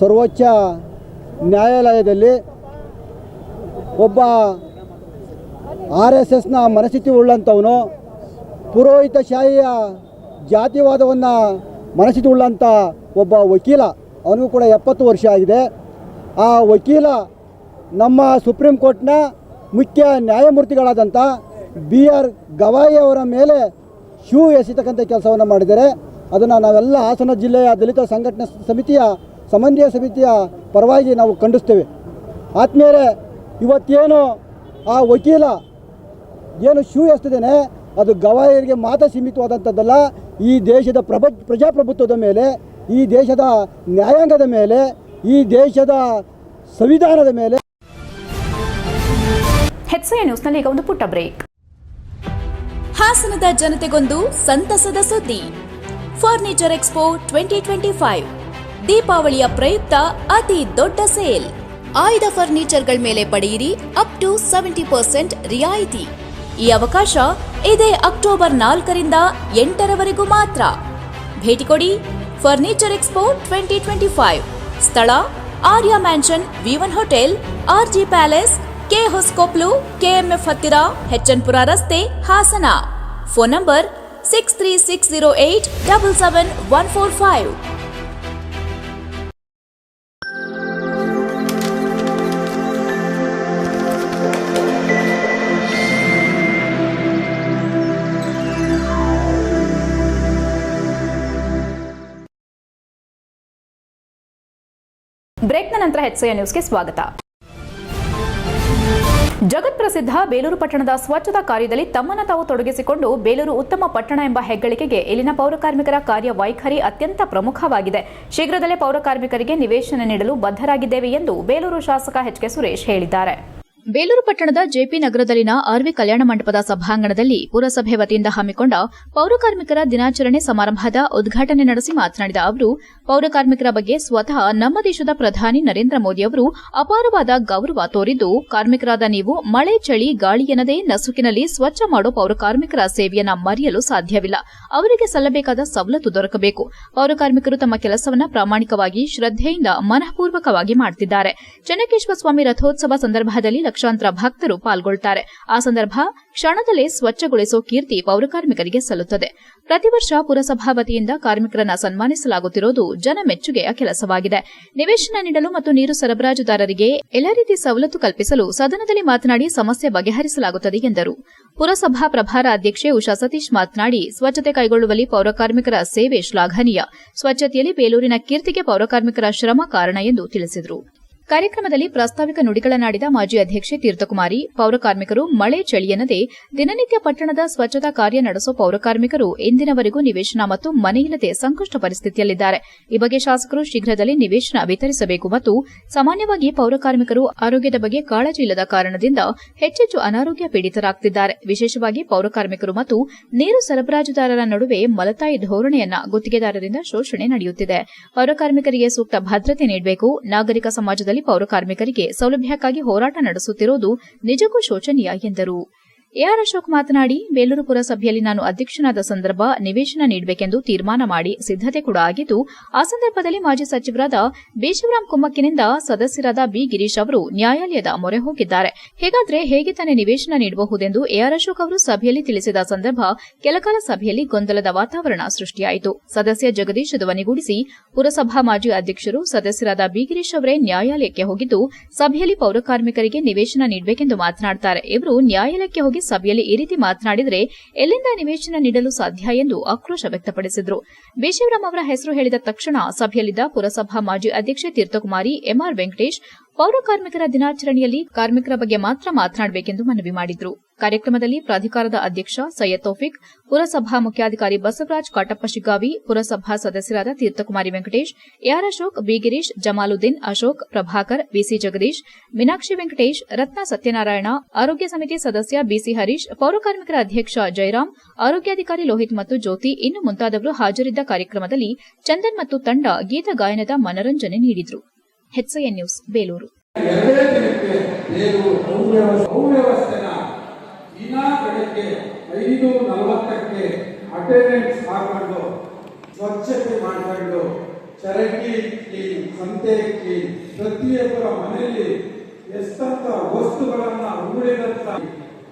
S5: ಸರ್ವೋಚ್ಚ ನ್ಯಾಯಾಲಯದಲ್ಲಿ ಒಬ್ಬ RSSನ ಮನಸ್ಥಿತಿ ಉಳ್ಳಂಥವನು, ಪುರೋಹಿತಶಾಹಿಯ ಜಾತಿವಾದವನ್ನು ಮನಸ್ಥಿತಿ ಉಳ್ಳಂಥ ಒಬ್ಬ ವಕೀಲ, ಅವನಿಗೂ ಕೂಡ 70 ವರ್ಷ ಆಗಿದೆ. ಆ ವಕೀಲ ನಮ್ಮ ಸುಪ್ರೀಂ ಕೋರ್ಟ್ನ ಮುಖ್ಯ ನ್ಯಾಯಮೂರ್ತಿಗಳಾದಂಥ BR ಗವಾಯ್ ಅವರ ಮೇಲೆ ಶೂ ಎಸೆತಕ್ಕಂಥ ಕೆಲಸವನ್ನು ಮಾಡಿದ್ದಾರೆ. ಅದನ್ನು ನಾವೆಲ್ಲ ಹಾಸನ ಜಿಲ್ಲೆಯ ದಲಿತ ಸಂಘಟನೆ ಸಮಿತಿಯ ಸಮನ್ವಯ ಸಮಿತಿಯ ಪರವಾಗಿ ನಾವು ಖಂಡಿಸ್ತೇವೆ. ಆದ್ಮೇಲೆ ಇವತ್ತೇನು ಆ ವಕೀಲ ಏನು ಶೂ ಎಸ್ತಿದ್ದೇನೆ ಅದು ಗವಾಯರಿಗೆ ಮಾತ್ರ ಸೀಮಿತವಾದಂಥದ್ದಲ್ಲ. ಈ ದೇಶದ ಪ್ರಜಾಪ್ರಭುತ್ವದ ಮೇಲೆ, ಈ ದೇಶದ ನ್ಯಾಯಾಂಗದ ಮೇಲೆ, ಈ ದೇಶದ ಸಂವಿಧಾನದ ಮೇಲೆ.
S1: HCN ನ್ಯೂಸ್ನಲ್ಲಿ ಈಗ ಒಂದು ಪುಟ್ಟ ಬ್ರೇಕ್.
S6: ಹಾಸನದ ಜನತೆಗೊಂದು ಸಂತಸದ ಸುದ್ದಿ. ಫರ್ನಿಚರ್ ಎಕ್ಸ್ಪೋ 2025 ದೀಪಾವಳಿಯ ಪ್ರಯುಕ್ತ ಅತಿ ದೊಡ್ಡ ಸೇಲ್. ಆಯ್ದ ಫರ್ನಿಚರ್ಗಳ ಮೇಲೆ ಪಡೆಯಿರಿ ಅಪ್ ಟು 70% ರಿಯಾಯಿತಿ. ಈ ಅವಕಾಶ ಇದೇ ಅಕ್ಟೋಬರ್ 4ರಿಂದ 8ರವರೆಗೂ ಮಾತ್ರ. ಭೇಟಿ ಕೊಡಿ ಫರ್ನಿಚರ್ ಎಕ್ಸ್ಪೋ 2025. ಸ್ಥಳ Arya mansion, V1 hotel, RG palace, K Hoskoplu, KMF ಹತ್ತಿರ, HN ಪುರ ರಸ್ತೆ, ಹಾಸನ. Phone number 6360877145.
S1: ಬ್ರೇಕ್ನ ನಂತರ HCN ನ್ಯೂಸ್ಗೆ ಸ್ವಾಗತ. ಜಗತ್ಪ್ರಸಿದ್ಧ ಬೇಲೂರು ಪಟ್ಟಣದ ಸ್ವಚ್ಛತಾ ಕಾರ್ಯದಲ್ಲಿ ತಮ್ಮನ್ನು ತಾವು ತೊಡಗಿಸಿಕೊಂಡು ಬೇಲೂರು ಉತ್ತಮ ಪಟ್ಟಣ ಎಂಬ ಹೆಗ್ಗಳಿಕೆಗೆ ಇಲ್ಲಿನ ಪೌರಕಾರ್ಮಿಕರ ಕಾರ್ಯವೈಖರಿ ಅತ್ಯಂತ ಪ್ರಮುಖವಾಗಿದೆ. ಶೀಘ್ರದಲ್ಲೇ ಪೌರಕಾರ್ಮಿಕರಿಗೆ ನಿವೇಶನ ನೀಡಲು ಬದ್ಧರಾಗಿದ್ದೇವೆ ಎಂದು ಬೇಲೂರು ಶಾಸಕ HK ಸುರೇಶ್ ಹೇಳಿದ್ದಾರೆ.
S2: ಬೇಲೂರು ಪಟ್ಟಣದ ಜೆಪಿ ನಗರದಲ್ಲಿನ ಆರ್ವಿ ಕಲ್ಯಾಣ ಮಂಟಪದ ಸಭಾಂಗಣದಲ್ಲಿ ಪುರಸಭೆ ವತಿಯಿಂದ ಹಮ್ಮಿಕೊಂಡ ಪೌರಕಾರ್ಮಿಕರ ದಿನಾಚರಣೆ ಸಮಾರಂಭದ ಉದ್ಘಾಟನೆ ನಡೆಸಿ ಮಾತನಾಡಿದ ಅವರು ಪೌರಕಾರ್ಮಿಕರ ಬಗ್ಗೆ ಸ್ವತಃ ನಮ್ಮ ದೇಶದ ಪ್ರಧಾನಿ ನರೇಂದ್ರ ಮೋದಿ ಅವರು ಅಪಾರವಾದ ಗೌರವ ತೋರಿದ್ದು, ಕಾರ್ಮಿಕರಾದ ನೀವು ಮಳೆ ಚಳಿ ಗಾಳಿ ಎನ್ನದೇ ನಸುಕಿನಲ್ಲಿ ಸ್ವಚ್ಛ ಮಾಡೋ ಪೌರಕಾರ್ಮಿಕರ ಸೇವೆಯನ್ನ ಮರೆಯಲು ಸಾಧ್ಯವಿಲ್ಲ. ಅವರಿಗೆ ಸಲ್ಲಬೇಕಾದ ಸವಲತ್ತು ದೊರಕಬೇಕು. ಪೌರಕಾರ್ಮಿಕರು ತಮ್ಮ ಕೆಲಸವನ್ನ ಪ್ರಾಮಾಣಿಕವಾಗಿ ಶ್ರದ್ಧೆಯಿಂದ ಮನಃಪೂರ್ವಕವಾಗಿ ಮಾಡುತ್ತಿದ್ದಾರೆ. ಚೆನ್ನಕೇಶವ ಸ್ವಾಮಿ ರಥೋತ್ಸವ ಸಂದರ್ಭದಲ್ಲಿ ಲಕ್ಷಾಂತರ ಭಕ್ತರು ಪಾಲ್ಗೊಳ್ಳುತ್ತಾರೆ. ಆ ಸಂದರ್ಭ ಕ್ಷಣದಲ್ಲೇ ಸ್ವಚ್ಛಗೊಳಿಸೋ ಕೀರ್ತಿ ಪೌರಕಾರ್ಮಿಕರಿಗೆ ಸಲ್ಲುತ್ತದೆ. ಪ್ರತಿ ವರ್ಷ ಪುರಸಭಾ ವತಿಯಿಂದ ಕಾರ್ಮಿಕರನ್ನ ಸನ್ಮಾನಿಸಲಾಗುತ್ತಿರುವುದು ಜನಮೆಚ್ಚುಗೆಯ ಕೆಲಸವಾಗಿದೆ. ನಿವೇಶನ ನೀಡಲು ಮತ್ತು ನೀರು ಸರಬರಾಜುದಾರರಿಗೆ ಎಲ್ಲ ರೀತಿ ಸವಲತ್ತು ಕಲ್ಪಿಸಲು ಸದನದಲ್ಲಿ ಮಾತನಾಡಿ ಸಮಸ್ಯೆ ಬಗೆಹರಿಸಲಾಗುತ್ತದೆ ಎಂದರು. ಪುರಸಭಾ ಪ್ರಭಾರ ಅಧ್ಯಕ್ಷೆ ಉಷಾ ಸತೀಶ್ ಮಾತನಾಡಿ, ಸ್ವಚ್ಛತೆ ಕೈಗೊಳ್ಳುವಲ್ಲಿ ಪೌರಕಾರ್ಮಿಕರ ಸೇವೆ ಶ್ಲಾಘನೀಯ. ಸ್ವಚ್ಛತೆಯಲ್ಲಿ ಬೇಲೂರಿನ ಕೀರ್ತಿಗೆ ಪೌರಕಾರ್ಮಿಕರ ಶ್ರಮ ಕಾರಣ ಎಂದು ತಿಳಿಸಿದರು. ಕಾರ್ಯಕ್ರಮದಲ್ಲಿ ಪ್ರಾಸ್ತಾವಿಕ ನುಡಿಗಳನ್ನಾಡಿದ ಮಾಜಿ ಅಧ್ಯಕ್ಷೆ ತೀರ್ಥಕುಮಾರಿ, ಪೌರಕಾರ್ಮಿಕರು ಮಳೆ ಚಳಿಯನ್ನದೇ ದಿನನಿತ್ಯ ಪಟ್ಟಣದ ಸ್ವಚ್ಛತಾ ಕಾರ್ಯ ನಡೆಸೋ ಪೌರಕಾರ್ಮಿಕರು ಇಂದಿನವರೆಗೂ ನಿವೇಶನ ಮತ್ತು ಮನೆಯಿಲ್ಲದೆ ಸಂಕಷ್ಟ ಪರಿಸ್ಥಿತಿಯಲ್ಲಿದ್ದಾರೆ. ಈ ಬಗ್ಗೆ ಶಾಸಕರು ಶೀಘ್ರದಲ್ಲೇ ನಿವೇಶನ ವಿತರಿಸಬೇಕು ಮತ್ತು ಸಾಮಾನ್ಯವಾಗಿ ಪೌರಕಾರ್ಮಿಕರು ಆರೋಗ್ಯದ ಬಗ್ಗೆ ಕಾಳಜಿ ಇಲ್ಲದ ಕಾರಣದಿಂದ ಹೆಚ್ಚೆಚ್ಚು ಅನಾರೋಗ್ಯ ಪೀಡಿತರಾಗುತ್ತಿದ್ದಾರೆ. ವಿಶೇಷವಾಗಿ ಪೌರಕಾರ್ಮಿಕರು ಮತ್ತು ನೀರು ಸರಬರಾಜುದಾರರ ನಡುವೆ ಮಲತಾಯಿ ಧೋರಣೆಯನ್ನ ಗುತ್ತಿಗೆದಾರರಿಂದ ಶೋಷಣೆ ನಡೆಯುತ್ತಿದೆ. ಪೌರಕಾರ್ಮಿಕರಿಗೆ ಸೂಕ್ತ ಭದ್ರತೆ ನೀಡಬೇಕು. ನಾಗರಿಕ ಸಮಾಜದಲ್ಲಿ ಪೌರಕಾರ್ಮಿಕರಿಗೆ ಸೌಲಭ್ಯಕ್ಕಾಗಿ ಹೋರಾಟ ನಡೆಸುತ್ತಿರುವುದು ನಿಜಕ್ಕೂ ಶೋಚನೀಯ ಎಂದರು. ಎಆರ್ ಅಶೋಕ್ ಮಾತನಾಡಿ, ಬೇಲೂರು ಪುರಸಭೆಯಲ್ಲಿ ನಾನು ಅಧ್ಯಕ್ಷನಾದ ಸಂದರ್ಭ ನಿವೇಶನ ನೀಡಬೇಕೆಂದು ತೀರ್ಮಾನ ಮಾಡಿ ಸಿದ್ದತೆ ಕೂಡ ಆಗಿದ್ದು, ಆ ಸಂದರ್ಭದಲ್ಲಿ ಮಾಜಿ ಸಚಿವರಾದ ಬಿ ಶಿವರಾಮ್ ಕುಮ್ಮಕ್ಕಿನಿಂದ ಸದಸ್ಯರಾದ ಬಿ ಗಿರೀಶ್ ಅವರು ನ್ಯಾಯಾಲಯದ ಮೊರೆ ಹೋಗಿದ್ದಾರೆ. ಹೇಗಾದ್ರೆ ಹೇಗೆ ತಾನೇ ನಿವೇಶನ ನೀಡಬಹುದೆಂದು ಎಆರ್ ಅಶೋಕ್ ಅವರು ಸಭೆಯಲ್ಲಿ ತಿಳಿಸಿದ ಸಂದರ್ಭ ಕೆಲಕಾಲ ಸಭೆಯಲ್ಲಿ ಗೊಂದಲದ ವಾತಾವರಣ ಸೃಷ್ಟಿಯಾಯಿತು. ಸದಸ್ಯ ಜಗದೀಶ್ ಧ್ವನಿಗೂಡಿಸಿ, ಪುರಸಭಾ ಮಾಜಿ ಅಧ್ಯಕ್ಷರು ಸದಸ್ಯರಾದ ಬಿ ಗಿರೀಶ್ ಅವರೇ ನ್ಯಾಯಾಲಯಕ್ಕೆ ಹೋಗಿದ್ದು, ಸಭೆಯಲ್ಲಿ ಪೌರಕಾರ್ಮಿಕರಿಗೆ ನಿವೇಶನ ನೀಡಬೇಕೆಂದು ಮಾತನಾಡುತ್ತಾರೆ. ಇವರು ನ್ಯಾಯಾಲಯಕ್ಕೆ ಹೋಗಿ ಸಭೆಯಲ್ಲಿ ಈ ರೀತಿ ಮಾತನಾಡಿದರೆ ಎಲ್ಲಿಂದ ನಿವೇಶನ ನೀಡಲು ಸಾಧ್ಯ ಎಂದು ಆಕ್ರೋಶ ವ್ಯಕ್ತಪಡಿಸಿದರು. ಬಿ ಶಿವರಾಮ್ ಅವರ ಹೆಸರು ಹೇಳಿದ ತಕ್ಷಣ ಸಭೆಯಲ್ಲಿದ್ದ ಪುರಸಭಾ ಮಾಜಿ ಅಧ್ಯಕ್ಷೆ ತೀರ್ಥಕುಮಾರಿ, ಎಂಆರ್ ವೆಂಕಟೇಶ್ ಪೌರಕಾರ್ಮಿಕರ ದಿನಾಚರಣೆಯಲ್ಲಿ ಕಾರ್ಮಿಕರ ಬಗ್ಗೆ ಮಾತ್ರ ಮಾತನಾಡಬೇಕೆಂದು ಮನವಿ ಮಾಡಿದರು. ಕಾರ್ಯಕ್ರಮದಲ್ಲಿ ಪ್ರಾಧಿಕಾರದ ಅಧ್ಯಕ್ಷ ಸೈಯದ್ ತೌಫಿಕ್, ಪುರಸಭಾ ಮುಖ್ಯಾಧಿಕಾರಿ ಬಸವರಾಜ್ ಕಾಟಪ್ಪ ಶಿಗ್ಗಾವಿ, ಪುರಸಭಾ ಸದಸ್ಯರಾದ ತೀರ್ಥಕುಮಾರಿ ವೆಂಕಟೇಶ್, ಎಆರ್ ಅಶೋಕ್, ಬಿ ಗಿರೀಶ್, ಜಮಾಲುದ್ದೀನ್, ಅಶೋಕ್, ಪ್ರಭಾಕರ್, ಬಿಸಿ ಜಗದೀಶ್, ಮೀನಾಕ್ಷಿ ವೆಂಕಟೇಶ್, ರತ್ನ ಸತ್ಯನಾರಾಯಣ, ಆರೋಗ್ಯ ಸಮಿತಿ ಸದಸ್ಯ ಬಿಸಿ ಹರೀಶ್, ಪೌರಕಾರ್ಮಿಕರ ಅಧ್ಯಕ್ಷ ಜಯರಾಮ್, ಆರೋಗ್ಯಾಧಿಕಾರಿ ಲೋಹಿತ್ ಮತ್ತು ಜ್ಯೋತಿ ಇನ್ನು ಮುಂತಾದವರು ಹಾಜರಿದ್ದ ಕಾರ್ಯಕ್ರಮದಲ್ಲಿ ಚಂದನ್ ಮತ್ತು ತಂಡ ಗೀತ ಗಾಯನದ ಮನರಂಜನೆ ನೀಡಿದರು. HCN news, Belur.
S7: ಎರಡೇ ದಿನಕ್ಕೆ ಬೇಲೂರು ಅವ್ಯವಸ್ಥೆನ ದಿನ ಬೆಳಗ್ಗೆ 5:40ಕ್ಕೆ ಅಟೆಂಡೆನ್ಸ್ ಹಾಕೊಂಡು ಸ್ವಚ್ಛತೆ ಮಾಡಿಕೊಂಡು ಚರಂಡಿ ಕ್ಲೀನ್, ಸಂತೆ ಕ್ಲೀನ್, ಪ್ರತಿಯೊಬ್ಬರ ಮನೆಯಲ್ಲಿ ಎಷ್ಟಂತ ವಸ್ತುಗಳನ್ನ ಉಳಿದಂತ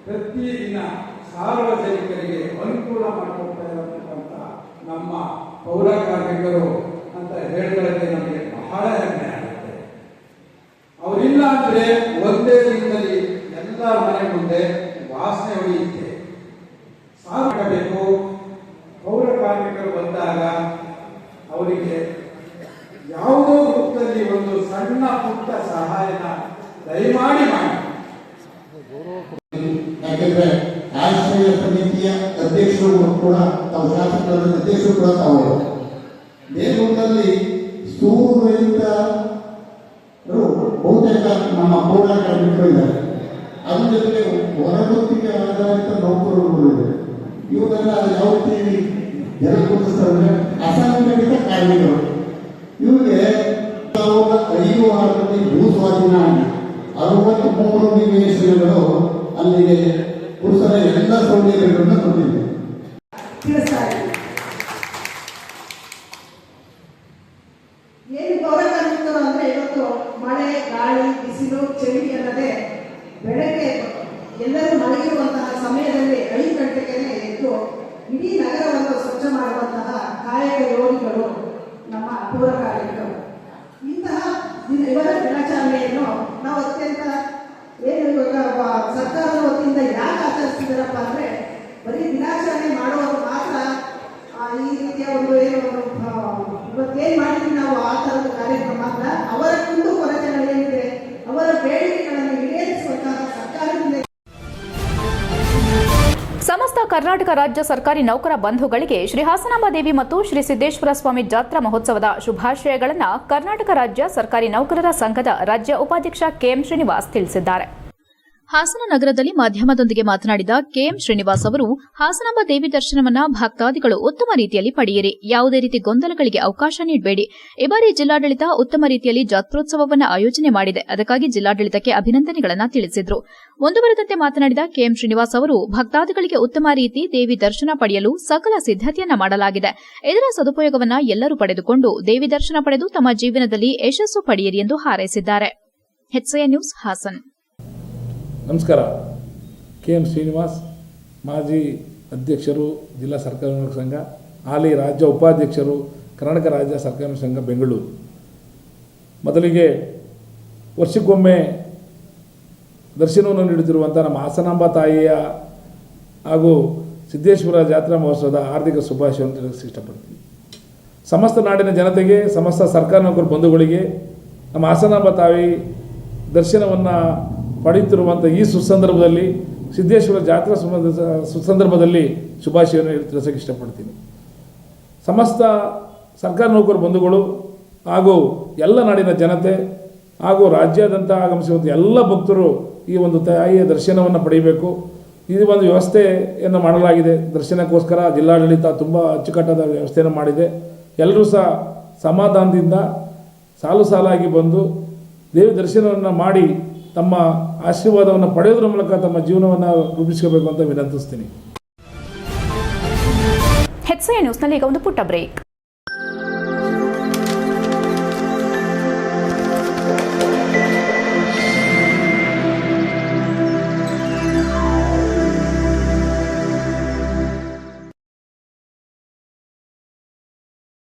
S7: ಪ್ರತಿದಿನ ಸಾರ್ವಜನಿಕರಿಗೆ ಅನುಕೂಲ ಮಾಡಿಕೊಡ್ತಾ ಇರತಕ್ಕಂಥ ನಮ್ಮ ಪೌರ ಕಾರ್ಮಿಕರು ಅಂತ ಹೇಳಿದ್ರೆ ನಮಗೆ ಬಹಳ ಹೆಮ್ಮೆ ಆಗುತ್ತೆ. ಅವರಿಲ್ಲ ಅಂದ್ರೆ ಒಂದೇ ದಿನದಲ್ಲಿ ಎಲ್ಲ ಮನೆ ಮುಂದೆ ವಾಸನೆ ಹೊಡೆಯುತ್ತೆ. ಸಾಗಬೇಕು. ಪೌರ ಕಾರ್ಮಿಕರು ಬಂದಾಗ ಅವರಿಗೆ ಯಾವುದೋ ರೂಪದಲ್ಲಿ ಒಂದು ಸಣ್ಣ ಪುಟ್ಟ ಸಹಾಯನ ದಯಮಾಡಿ ಮಾಡಿ.
S8: ಯಾಕೆಂದ್ರೆ ಆಶ್ರಯ ಸಮಿತಿಯ ಅಧ್ಯಕ್ಷರು ಕೂಡ ತಾವು ಶಾಸಕರ ಅಧ್ಯಕ್ಷರು ಕೂಡ ತಾವು ಬೇಲೂರಿನಲ್ಲಿ ಸೂರ್ಯರಹಿತ ಬಹುತೇಕ ನಮ್ಮ ಪೌರ ಕಾರ್ಮಿಕರು ಇದ್ದಾರೆ. ಅದ್ರ ಜೊತೆಗೆ ಹೊರಗುತ್ತಿಗೆ ಆಧಾರಿತ ನೌಕರರು ಇದ್ದಾರೆ. ಇವರೆಲ್ಲ ಯಾವ ರೀತಿ ಜಲಗುಡಿಸ್ತಾರೆ, ಅಸಂಘಟಿತ ಕಾರ್ಮಿಕರು. ಇವರಿಗೆ 2005 ಭೂ ಸ್ವಾಧೀನ ಆಗಿ 63 ನಿವೇಶನಗಳು ಅಲ್ಲಿಗೆ ಪುರುಷರ ಎಲ್ಲ ಸೌಲಭ್ಯಗಳನ್ನು ಕೊಟ್ಟಿದೆ.
S9: ಏನು ಪೌರ ಕಾರ್ಮಿಕರು ಅಂದ್ರೆ ಇವತ್ತು ಮಳೆ ಗಾಳಿ ಬಿಸಿಲು ಚಳಿ ಅನ್ನದೇ ಬೆಳಗ್ಗೆ ಎಲ್ಲರೂ ಮಲಗಿರುವಂತಹ ಸಮಯದಲ್ಲಿ 5 ಗಂಟೆಗೆ ಎದ್ದು ಇಡೀ ನಗರವನ್ನು ಸ್ವಚ್ಛ ಮಾಡುವಂತಹ ಕಾಯಕ ಯೋಗಿಗಳು ನಮ್ಮ ಪೌರ ಕಾರ್ಮಿಕರು. ಇಂತಹ ಇವರ ದಿನಾಚರಣೆಯನ್ನು ನಾವು ಅತ್ಯಂತ ಏನು ಸರ್ಕಾರದ ವತಿಯಿಂದ ಯಾಕೆ ಆಚರಿಸ್ತಿದ್ದಾರಪ್ಪ ಅಂದ್ರೆ ಬರೀ ದಿನಾಚರಣೆ ಮಾಡೋದು ಮಾತ್ರ ಈ ರೀತಿಯ ಒಂದು ಏನು ಇವತ್ತೇನು ಮಾಡಿದ್ವಿ ನಾವು ಆ ಥರದ ಕಾರ್ಯಕ್ರಮ ಅಲ್ಲ. ಅವರ ಕುಂದು ಕೊರತೆಗಳೇನಿದೆ ಅವರ ಬೇಡಿಕೆಗಳನ್ನು ಈಡೇರಿಸುವಂತಹ ಸರ್ಕಾರದಿಂದ.
S1: ಸಮಸ್ತ ಕರ್ನಾಟಕ ರಾಜ್ಯ ಸರ್ಕಾರಿ ನೌಕರ ಬಂಧುಗಳಿಗೆ ಶ್ರೀ ಹಾಸನಾಂಬ ದೇವಿ ಮತ್ತು ಶ್ರೀ ಸಿದ್ದೇಶ್ವರ ಸ್ವಾಮಿ ಜಾತ್ರಾ ಮಹೋತ್ಸವದ ಶುಭಾಶಯಗಳನ್ನು ಕರ್ನಾಟಕ ರಾಜ್ಯ ಸರ್ಕಾರಿ ನೌಕರರ ಸಂಘದ ರಾಜ್ಯ ಉಪಾಧ್ಯಕ್ಷ ಕೆಎಂ ಶ್ರೀನಿವಾಸ್ ತಿಳಿಸಿದ್ದಾರೆ.
S2: ಹಾಸನ ನಗರದಲ್ಲಿ ಮಾಧ್ಯಮದೊಂದಿಗೆ ಮಾತನಾಡಿದ ಕೆಎಂ ಶ್ರೀನಿವಾಸ್ ಅವರು, ಹಾಸನಾಂಬ ದೇವಿ ದರ್ಶನವನ್ನ ಭಕ್ತಾದಿಗಳು ಉತ್ತಮ ರೀತಿಯಲ್ಲಿ ಪಡೆಯಿರಿ, ಯಾವುದೇ ರೀತಿ ಗೊಂದಲಗಳಿಗೆ ಅವಕಾಶ ನೀಡಬೇಡಿ. ಈ ಬಾರಿ ಜಿಲ್ಲಾಡಳಿತ ಉತ್ತಮ ರೀತಿಯಲ್ಲಿ ಜಾತ್ರೋತ್ಸವವನ್ನು ಆಯೋಜನೆ ಮಾಡಿದೆ, ಅದಕ್ಕಾಗಿ ಜಿಲ್ಲಾಡಳಿತಕ್ಕೆ ಅಭಿನಂದನೆಗಳನ್ನು ತಿಳಿಸಿದರು. ಮುಂದುವರೆದಂತೆ ಮಾತನಾಡಿದ ಕೆಎಂ ಶ್ರೀನಿವಾಸ್ ಅವರು, ಭಕ್ತಾದಿಗಳಿಗೆ ಉತ್ತಮ ರೀತಿ ದೇವಿ ದರ್ಶನ ಪಡೆಯಲು ಸಕಲ ಸಿದ್ದತೆಯನ್ನ ಮಾಡಲಾಗಿದೆ. ಇದರ ಸದುಪಯೋಗವನ್ನು ಎಲ್ಲರೂ ಪಡೆದುಕೊಂಡು ದೇವಿ ದರ್ಶನ ಪಡೆದು ತಮ್ಮ ಜೀವನದಲ್ಲಿ ಯಶಸ್ಸು ಪಡೆಯಿರಿ ಎಂದು ಹಾರೈಸಿದ್ದಾರೆ. HCI news Hassan.
S10: ನಮಸ್ಕಾರ. KM ಶ್ರೀನಿವಾಸ್, ಮಾಜಿ ಅಧ್ಯಕ್ಷರು ಜಿಲ್ಲಾ ಸರ್ಕಾರಿ ನೌಕರರ ಸಂಘ, ಹಾಲಿ ರಾಜ್ಯ ಉಪಾಧ್ಯಕ್ಷರು ಕರ್ನಾಟಕ ರಾಜ್ಯ ಸರ್ಕಾರಿ ನೌಕರರ ಸಂಘ ಬೆಂಗಳೂರು. ಮೊದಲಿಗೆ ವರ್ಷಕ್ಕೊಮ್ಮೆ ದರ್ಶನವನ್ನು ನೀಡುತ್ತಿರುವಂಥ ನಮ್ಮ ಹಾಸನಾಂಬ ತಾಯಿಯ ಹಾಗೂ ಸಿದ್ದೇಶ್ವರ ಜಾತ್ರಾ ಮಹೋತ್ಸವದ ಹಾರ್ದಿಕ ಶುಭಾಶಯವನ್ನು ತಿಳಿಸಲು ಇಷ್ಟಪಡ್ತೀನಿ. ಸಮಸ್ತ ನಾಡಿನ ಜನತೆಗೆ, ಸಮಸ್ತ ಸರ್ಕಾರಿ ನೌಕರ ಬಂಧುಗಳಿಗೆ ನಮ್ಮ ಹಾಸನಾಂಬ ತಾಯಿ ದರ್ಶನವನ್ನು ಪಡೆಯುತ್ತಿರುವಂಥ ಈ ಸುಸಂದರ್ಭದಲ್ಲಿ, ಸಿದ್ದೇಶ್ವರ ಜಾತ್ರಾ ಸುಸಂದರ್ಭದಲ್ಲಿ ಶುಭಾಶಯವನ್ನು ತಿಳಿಸೋಕ್ಕೆ ಇಷ್ಟಪಡ್ತೀನಿ. ಸಮಸ್ತ ಸರ್ಕಾರಿ ನೌಕರ ಬಂಧುಗಳು ಹಾಗೂ ಎಲ್ಲ ನಾಡಿನ ಜನತೆ ಹಾಗೂ ರಾಜ್ಯಾದ್ಯಂತ ಆಗಮಿಸುವಂಥ ಎಲ್ಲ ಭಕ್ತರು ಈ ಒಂದು ತಾಯಿಯ ದರ್ಶನವನ್ನು ಪಡೆಯಬೇಕು. ಈ ಒಂದು ವ್ಯವಸ್ಥೆಯನ್ನು ಮಾಡಲಾಗಿದೆ. ದರ್ಶನಕ್ಕೋಸ್ಕರ ಜಿಲ್ಲಾಡಳಿತ ತುಂಬ ಅಚ್ಚುಕಟ್ಟಾದ ವ್ಯವಸ್ಥೆಯನ್ನು ಮಾಡಿದೆ. ಎಲ್ಲರೂ ಸಹ ಸಮಾಧಾನದಿಂದ ಸಾಲು ಸಾಲಾಗಿ ಬಂದು ದೇವಿ ದರ್ಶನವನ್ನು ಮಾಡಿ ತಮ್ಮ ಆಶೀರ್ವಾದವನ್ನು ಪಡೆಯೋದ್ರ ಮೂಲಕ ತಮ್ಮ ಜೀವನವನ್ನು ರೂಪಿಸ್ಕೋಬೇಕು ಅಂತ ವಿನಂತಿಸ್ತೀನಿ.
S1: HCI ನ್ಯೂಸ್ನಲ್ಲಿ ಈಗ ಒಂದು ಪುಟ್ಟ ಬ್ರೇಕ್.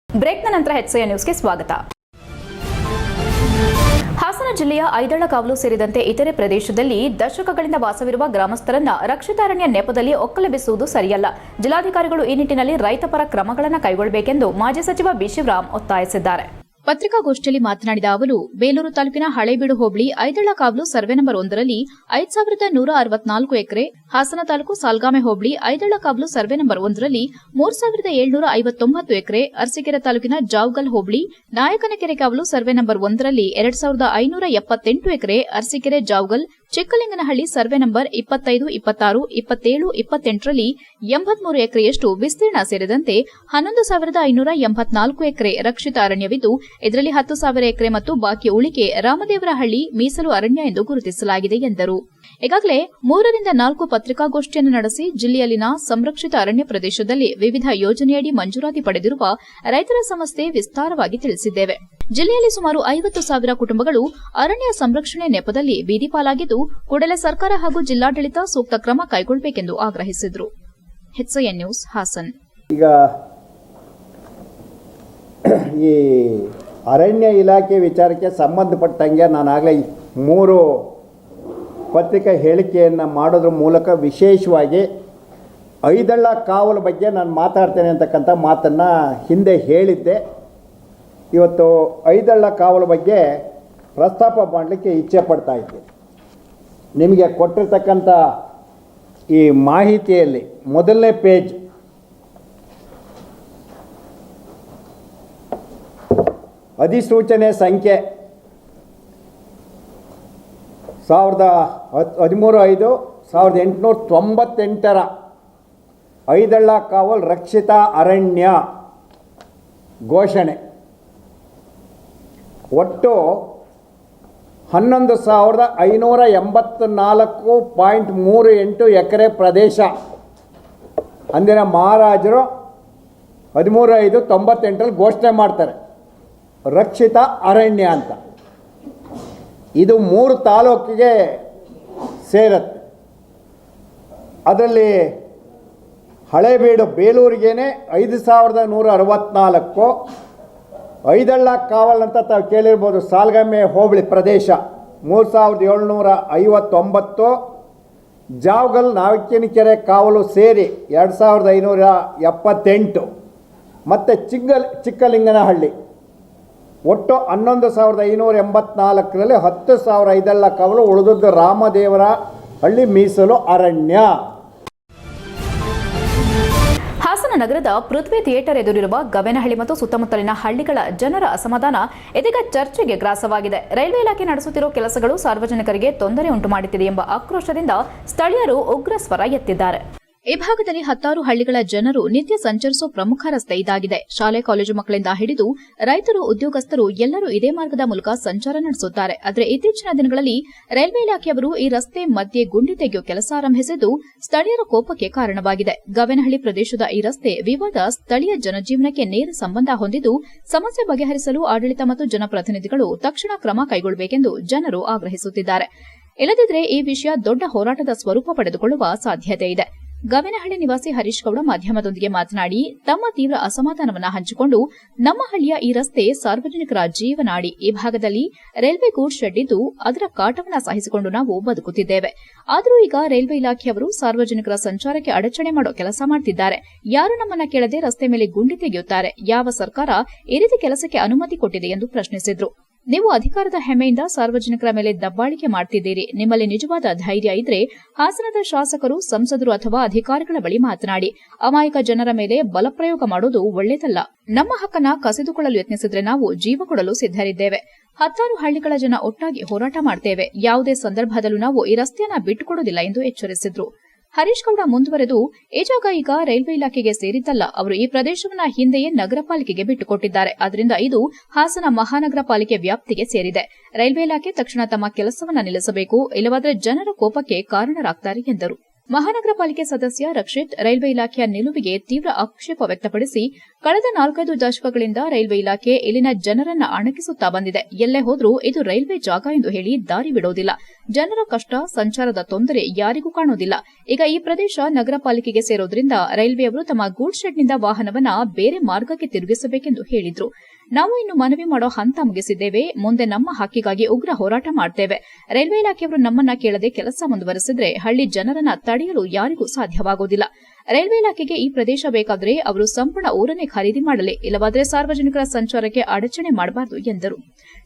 S1: ಬ್ರೇಕ್ನ ನಂತರ HCI ನ್ಯೂಸ್ಗೆ ಸ್ವಾಗತ. ಹಾಸನ ಜಿಲ್ಲೆಯ ಐದಳಕಾವಲು ಸೇರಿದಂತೆ ಇತರೆ ಪ್ರದೇಶದಲ್ಲಿ ದಶಕಗಳಿಂದ ವಾಸವಿರುವ ಗ್ರಾಮಸ್ಥರನ್ನ ರಕ್ಷಿತಾರಣ್ಯ ನೆಪದಲ್ಲಿ ಒಕ್ಕಲೆಬ್ಬಿಸುವುದು ಸರಿಯಲ್ಲ. ಜಿಲ್ಲಾಧಿಕಾರಿಗಳು ಈ ನಿಟ್ಟಿನಲ್ಲಿ ರೈತಪರ ಕ್ರಮಗಳನ್ನು ಕೈಗೊಳ್ಳಬೇಕೆಂದು ಮಾಜಿ ಸಚಿವ ಬಿ ಶಿವರಾಮ್ ಒತ್ತಾಯಿಸಿದ್ದಾರೆ.
S2: ಪತ್ರಿಕಾಗೋಷ್ಠಿಯಲ್ಲಿ ಮಾತನಾಡಿದ ಅವರು, ಬೇಲೂರು ತಾಲೂಕಿನ ಹಳೇಬೀಡು ಹೋಬಳಿ ಐದಳಕಾವಲು ಸರ್ವೆ ನಂಬರ್ 1ರಲ್ಲಿ 5164 ಎಕರೆ, ಹಾಸನ ತಾಲೂಕು ಸಾಲ್ಗಾಮೆ ಹೋಬಳಿ ಐದಳಕಾವಲು ಸರ್ವೆ ನಂಬರ್ 1ರಲ್ಲಿ 3759 ಎಕರೆ, ಅರಸೀಕೆರೆ ತಾಲೂಕಿನ ಜಾವಗಲ್ ಹೋಬಳಿ ನಾಯಕನಕೆರೆ ಕಾವಲು ಸರ್ವೆ ನಂಬರ್ 1ರಲ್ಲಿ 2578 ಎಕರೆ, ಅರಸೀಕೆರೆ ಜಾವಗಲ್ ಚಿಕ್ಕಲಿಂಗನಹಳ್ಳಿ ಸರ್ವೆ ನಂಬರ್ 25, 26, 27, 28ರಲ್ಲಿ 83 ಎಕರೆಯಷ್ಟು ವಿಸ್ತೀರ್ಣ ಸೇರಿದಂತೆ 11584 ಎಕರೆ ರಕ್ಷಿತ ಅರಣ್ಯವಿದ್ದು, ಇದರಲ್ಲಿ 10,000 ಎಕರೆ ಮತ್ತು ಬಾಕಿ ಉಳಿಕೆ ರಾಮದೇವರಹಳ್ಳಿ ಮೀಸಲು ಅರಣ್ಯ ಎಂದು ಗುರುತಿಸಲಾಗಿದೆ ಎಂದರು. ಈಗಾಗಲೇ 3 ರಿಂದ 4 ಪತ್ರಿಕಾಗೋಷ್ಠಿಯನ್ನು ನಡೆಸಿ ಜಿಲ್ಲೆಯಲ್ಲಿನ ಸಂರಕ್ಷಿತ ಅರಣ್ಯ ಪ್ರದೇಶದಲ್ಲಿ ವಿವಿಧ ಯೋಜನೆಯಡಿ ಮಂಜೂರಾತಿ ಪಡೆದಿರುವ ರೈತರ ಸಮಸ್ಯೆ ವಿಸ್ತಾರವಾಗಿ ತಿಳಿಸಿದ್ದೇವೆ. ಜಿಲ್ಲೆಯಲ್ಲಿ ಸುಮಾರು 50,000 ಕುಟುಂಬಗಳು ಅರಣ್ಯ ಸಂರಕ್ಷಣೆ ನೆಪದಲ್ಲಿ ಬೀದಿ ಪಾಲಾಗಿದ್ದು, ಕೂಡಲೇ ಸರ್ಕಾರ ಹಾಗೂ ಜಿಲ್ಲಾಡಳಿತ ಸೂಕ್ತ ಕ್ರಮ ಕೈಗೊಳ್ಳಬೇಕೆಂದು ಆಗ್ರಹಿಸಿದರು. HCI news Hassan.
S5: ಈಗ ಈ ಅರಣ್ಯ ಇಲಾಖೆ ವಿಚಾರಕ್ಕೆ ಸಂಬಂಧಪಟ್ಟಂಗೆ ನಾನಾಗಲೇ 3 ಪತ್ರಿಕಾ ಹೇಳಿಕೆಯನ್ನು ಮಾಡೋದ್ರ ಮೂಲಕ ವಿಶೇಷವಾಗಿ ಐದಳ್ಳ ಕಾವಲು ಬಗ್ಗೆ ನಾನು ಮಾತಾಡ್ತೇನೆ ಅಂತಕ್ಕಂಥ ಮಾತನ್ನು ಹಿಂದೆ ಹೇಳಿದ್ದೆ. ಇವತ್ತು ಐದಳ್ಳ ಕಾವಲು ಬಗ್ಗೆ ಪ್ರಸ್ತಾಪ ಮಾಡಲಿಕ್ಕೆ ಇಚ್ಛೆ ಪಡ್ತಾ ಇದ್ದೆ. ನಿಮಗೆ ಕೊಟ್ಟಿರ್ತಕ್ಕಂಥ ಈ ಮಾಹಿತಿಯಲ್ಲಿ ಮೊದಲನೇ ಪೇಜ್ ಅಧಿಸೂಚನೆ ಸಂಖ್ಯೆ 13/5/1898 ಐದಳ್ಳ ಕಾವಲ್ ರಕ್ಷಿತ ಅರಣ್ಯ ಘೋಷಣೆ. ಒಟ್ಟು 11,584.38 ಎಕರೆ ಪ್ರದೇಶ. ಅಂದಿನ ಮಹಾರಾಜರು 13/5/98 ಘೋಷಣೆ ಮಾಡ್ತಾರೆ ರಕ್ಷಿತ ಅರಣ್ಯ ಅಂತ. ಇದು 3 ತಾಲೂಕಿಗೆ ಸೇರುತ್ತೆ. ಅದರಲ್ಲಿ ಹಳೇಬೀಡು ಬೇಲೂರಿಗೇನೆ 5,164, ಐದಳ್ಳ ಕಾವಲ್ ಅಂತ ತಾವು ಕೇಳಿರ್ಬೋದು, ಸಾಲ್ಗಾಮೆ ಹೋಬಳಿ ಪ್ರದೇಶ 3,759, ಜಾವಗಲ್ ನಾಯಕನಕೆರೆ ಕಾವಲು ಸೇರಿ 2,578 ಮತ್ತು ಚಿಕ್ಕಲಿಂಗನಹಳ್ಳಿ ಒಟ್ಟು 11,584ರಲ್ಲಿ 10,000 ಐದಳ್ಳ ಕಾವಲು, ಉಳಿದದ್ದು ರಾಮದೇವರ ಹಳ್ಳಿ ಮೀಸಲು ಅರಣ್ಯ.
S1: ಹಾಸನ ನಗರದ ಪೃಥ್ವಿ ಥಿಯೇಟರ್ ಎದುರಿರುವ ಗವೇನಹಳ್ಳಿ ಮತ್ತು ಸುತ್ತಮುತ್ತಲಿನ ಹಳ್ಳಿಗಳ ಜನರ ಅಸಮಾಧಾನ ಇದೀಗ ಚರ್ಚೆಗೆ ಗ್ರಾಸವಾಗಿದೆ. ರೈಲ್ವೆ ಇಲಾಖೆ ನಡೆಸುತ್ತಿರುವ ಕೆಲಸಗಳು ಸಾರ್ವಜನಿಕರಿಗೆ ತೊಂದರೆ ಉಂಟು ಮಾಡುತ್ತಿದೆ ಎಂಬ ಆಕ್ರೋಶದಿಂದ ಸ್ಥಳೀಯರು ಉಗ್ರ ಸ್ವರ ಎತ್ತಿದ್ದಾರೆ.
S2: ಈ ಭಾಗದಲ್ಲಿ 10 ಹಳ್ಳಿಗಳ ಜನರು ನಿತ್ಯ ಸಂಚರಿಸುವ ಪ್ರಮುಖ ರಸ್ತೆ ಇದಾಗಿದೆ. ಶಾಲೆ ಕಾಲೇಜು ಮಕ್ಕಳಿಂದ ಹಿಡಿದು ರೈತರು, ಉದ್ಯೋಗಸ್ಥರು ಎಲ್ಲರೂ ಇದೇ ಮಾರ್ಗದ ಮೂಲಕ ಸಂಚಾರ ನಡೆಸುತ್ತಾರೆ. ಆದರೆ ಇತ್ತೀಚಿನ ದಿನಗಳಲ್ಲಿ ರೈಲ್ವೆ ಇಲಾಖೆಯವರು ಈ ರಸ್ತೆ ಮಧ್ಯೆ ಗುಂಡಿ ತೆಗೆಯುವ ಕೆಲಸ ಆರಂಭಿಸಿದ್ದು ಸ್ಥಳೀಯರ ಕೋಪಕ್ಕೆ ಕಾರಣವಾಗಿದೆ. ಗವೇನಹಳ್ಳಿ ಪ್ರದೇಶದ ಈ ರಸ್ತೆ ವಿವಾದ ಸ್ಥಳೀಯ ಜನಜೀವನಕ್ಕೆ ನೇರ ಸಂಬಂಧ ಹೊಂದಿದ್ದು ಸಮಸ್ಯೆ ಬಗೆಹರಿಸಲು ಆಡಳಿತ ಮತ್ತು ಜನಪ್ರತಿನಿಧಿಗಳು ತಕ್ಷಣ ಕ್ರಮ ಕೈಗೊಳ್ಳಬೇಕೆಂದು ಜನರು ಆಗ್ರಹಿಸುತ್ತಿದ್ದಾರೆ. ಇಲ್ಲದಿದ್ದರೆ ಈ ವಿಷಯ ದೊಡ್ಡ ಹೋರಾಟದ ಸ್ವರೂಪ ಪಡೆದುಕೊಳ್ಳುವ ಸಾಧ್ಯತೆ ಇದೆ. ಗವೇನಹಳ್ಳಿ ನಿವಾಸಿ ಹರೀಶ್ ಗೌಡ ಮಾಧ್ಯಮದೊಂದಿಗೆ ಮಾತನಾಡಿ ತಮ್ಮ ತೀವ್ರ ಅಸಮಾಧಾನವನ್ನು ಹಂಚಿಕೊಂಡು, ನಮ್ಮ ಹಳ್ಳಿಯ ಈ ರಸ್ತೆ ಸಾರ್ವಜನಿಕರ ಜೀವನಾಡಿ. ಈ ಭಾಗದಲ್ಲಿ ರೈಲ್ವೆ ಗೂಡ್ಸ್ ಶೆಡ್ ಇದ್ದು ಅದರ ಕಾಟವನ್ನು ಸಹಿಸಿಕೊಂಡು ನಾವು ಬದುಕುತ್ತಿದ್ದೇವೆ. ಆದರೂ ಈಗ ರೈಲ್ವೆ ಇಲಾಖೆಯವರು ಸಾರ್ವಜನಿಕರ ಸಂಚಾರಕ್ಕೆ ಅಡಚಣೆ ಮಾಡೋ ಕೆಲಸ ಮಾಡುತ್ತಿದ್ದಾರೆ. ಯಾರು ನಮ್ಮನ್ನ ಕೇಳದೆ ರಸ್ತೆ ಮೇಲೆ ಗುಂಡಿ ತೆಗೆಯುತ್ತಾರೆ? ಯಾವ ಸರ್ಕಾರ ಈ ರೀತಿ ಕೆಲಸಕ್ಕೆ ಅನುಮತಿ ಕೊಟ್ಟಿದೆ ಎಂದು ಪ್ರಶ್ನಿಸಿದ್ರು. ನೀವು ಅಧಿಕಾರದ ಹೆಮ್ಮೆಯಿಂದ ಸಾರ್ವಜನಿಕರ ಮೇಲೆ ದಬ್ಬಾಳಿಕೆ ಮಾಡುತ್ತಿದ್ದೀರಿ. ನಿಮ್ಮಲ್ಲಿ ನಿಜವಾದ ಧೈರ್ಯ ಇದ್ರೆ ಹಾಸನದ ಶಾಸಕರು, ಸಂಸದರು ಅಥವಾ ಅಧಿಕಾರಿಗಳ ಬಳಿ ಮಾತನಾಡಿ. ಅಮಾಯಕ ಜನರ ಮೇಲೆ ಬಲಪ್ರಯೋಗ ಮಾಡುವುದು ಒಳ್ಳೆಯದಲ್ಲ. ನಮ್ಮ ಹಕ್ಕನ್ನ ಕಸಿದುಕೊಳ್ಳಲು ಯತ್ನಿಸಿದ್ರೆ ನಾವು ಜೀವ ಕೊಡಲು ಸಿದ್ದರಿದ್ದೇವೆ. 10 ಹಳ್ಳಿಗಳ ಜನ ಒಟ್ಟಾಗಿ ಹೋರಾಟ ಮಾಡ್ತೇವೆ. ಯಾವುದೇ ಸಂದರ್ಭದಲ್ಲೂ ನಾವು ಈ ರಸ್ತೆಯನ್ನ ಬಿಟ್ಟುಕೊಡುವುದಿಲ್ಲ ಎಂದು ಎಚ್ಚರಿಸಿದ್ರು. ಹರೀಶ್ ಗೌಡ ಮುಂದುವರೆದು, ಈ ಜಾಗ ಈಗ ರೈಲ್ವೆ ಇಲಾಖೆಗೆ ಸೇರಿದ್ದಲ್ಲ. ಅವರು ಈ ಪ್ರದೇಶವನ್ನ ಹಿಂದೆಯೇ ನಗರ ಪಾಲಿಕೆಗೆ ಬಿಟ್ಟುಕೊಟ್ಟಿದ್ದಾರೆ. ಅದರಿಂದ ಇದು ಹಾಸನ ಮಹಾನಗರ ಪಾಲಿಕೆ ವ್ಯಾಪ್ತಿಗೆ ಸೇರಿದೆ. ರೈಲ್ವೆ ಇಲಾಖೆ ತಕ್ಷಣ ತಮ್ಮ ಕೆಲಸವನ್ನ ನಿಲ್ಲಿಸಬೇಕು, ಇಲ್ಲವಾದರೆ ಜನರ ಕೋಪಕ್ಕೆ ಕಾರಣರಾಗ್ತಾರೆ ಎಂದರು. ಮಹಾನಗರ ಪಾಲಿಕೆ ಸದಸ್ಯ ರಕ್ಷಿತ್ ರೈಲ್ವೆ ಇಲಾಖೆಯ ನಿಲುವಿಗೆ ತೀವ್ರ ಆಕ್ಷೇಪ ವ್ಯಕ್ತಪಡಿಸಿ, ಕಳೆದ 4-5 ದಶಕಗಳಿಂದ ರೈಲ್ವೆ ಇಲಾಖೆ ಇಲ್ಲಿನ ಜನರನ್ನ ಅಣಕಿಸುತ್ತಾ ಬಂದಿದೆ. ಎಲ್ಲೇ ಹೋದ್ರೂ ಇದು ರೈಲ್ವೆ ಜಾಗ ಎಂದು ಹೇಳಿ ದಾರಿ ಬಿಡೋದಿಲ್ಲ. ಜನರ ಕಷ್ಟ, ಸಂಚಾರದ ತೊಂದರೆ ಯಾರಿಗೂ ಕಾಣೋದಿಲ್ಲ. ಈಗ ಈ ಪ್ರದೇಶ ನಗರ ಪಾಲಿಕೆಗೆ ಸೇರೋದ್ರಿಂದ ರೈಲ್ವೆಯವರು ತಮ್ಮ ಗೂಡ್ಸ್ ಶೆಡ್ನಿಂದ ವಾಹನವನ್ನ ಬೇರೆ ಮಾರ್ಗಕ್ಕೆ ತಿರುಗಿಸಬೇಕೆಂದು ಹೇಳಿದ್ರು. ನಾವು ಇನ್ನು ಮನವಿ ಮಾಡೋ ಹಂತ ಮುಗಿಸಿದ್ದೇವೆ. ಮುಂದೆ ನಮ್ಮ ಹಕ್ಕಿಗಾಗಿ ಉಗ್ರ ಹೋರಾಟ ಮಾಡ್ತೇವೆ. ರೈಲ್ವೆ ಇಲಾಖೆಯವರು ನಮ್ಮನ್ನ ಕೇಳದೆ ಕೆಲಸ ಮುಂದುವರೆಸಿದ್ರೆ ಹಳ್ಳಿ ಜನರನ್ನ ತಡೆಯಲು ಯಾರಿಗೂ ಸಾಧ್ಯವಾಗುವುದಿಲ್ಲ. ರೈಲ್ವೆ ಇಲಾಖೆಗೆ ಈ ಪ್ರದೇಶ ಬೇಕಾದರೆ ಅವರು ಸಂಪೂರ್ಣ ಊರನ್ನೇ ಖರೀದಿ ಮಾಡಲಿ, ಇಲ್ಲವಾದರೆ ಸಾರ್ವಜನಿಕರ ಸಂಚಾರಕ್ಕೆ ಅಡಚಣೆ ಮಾಡಬಾರದು ಎಂದರು.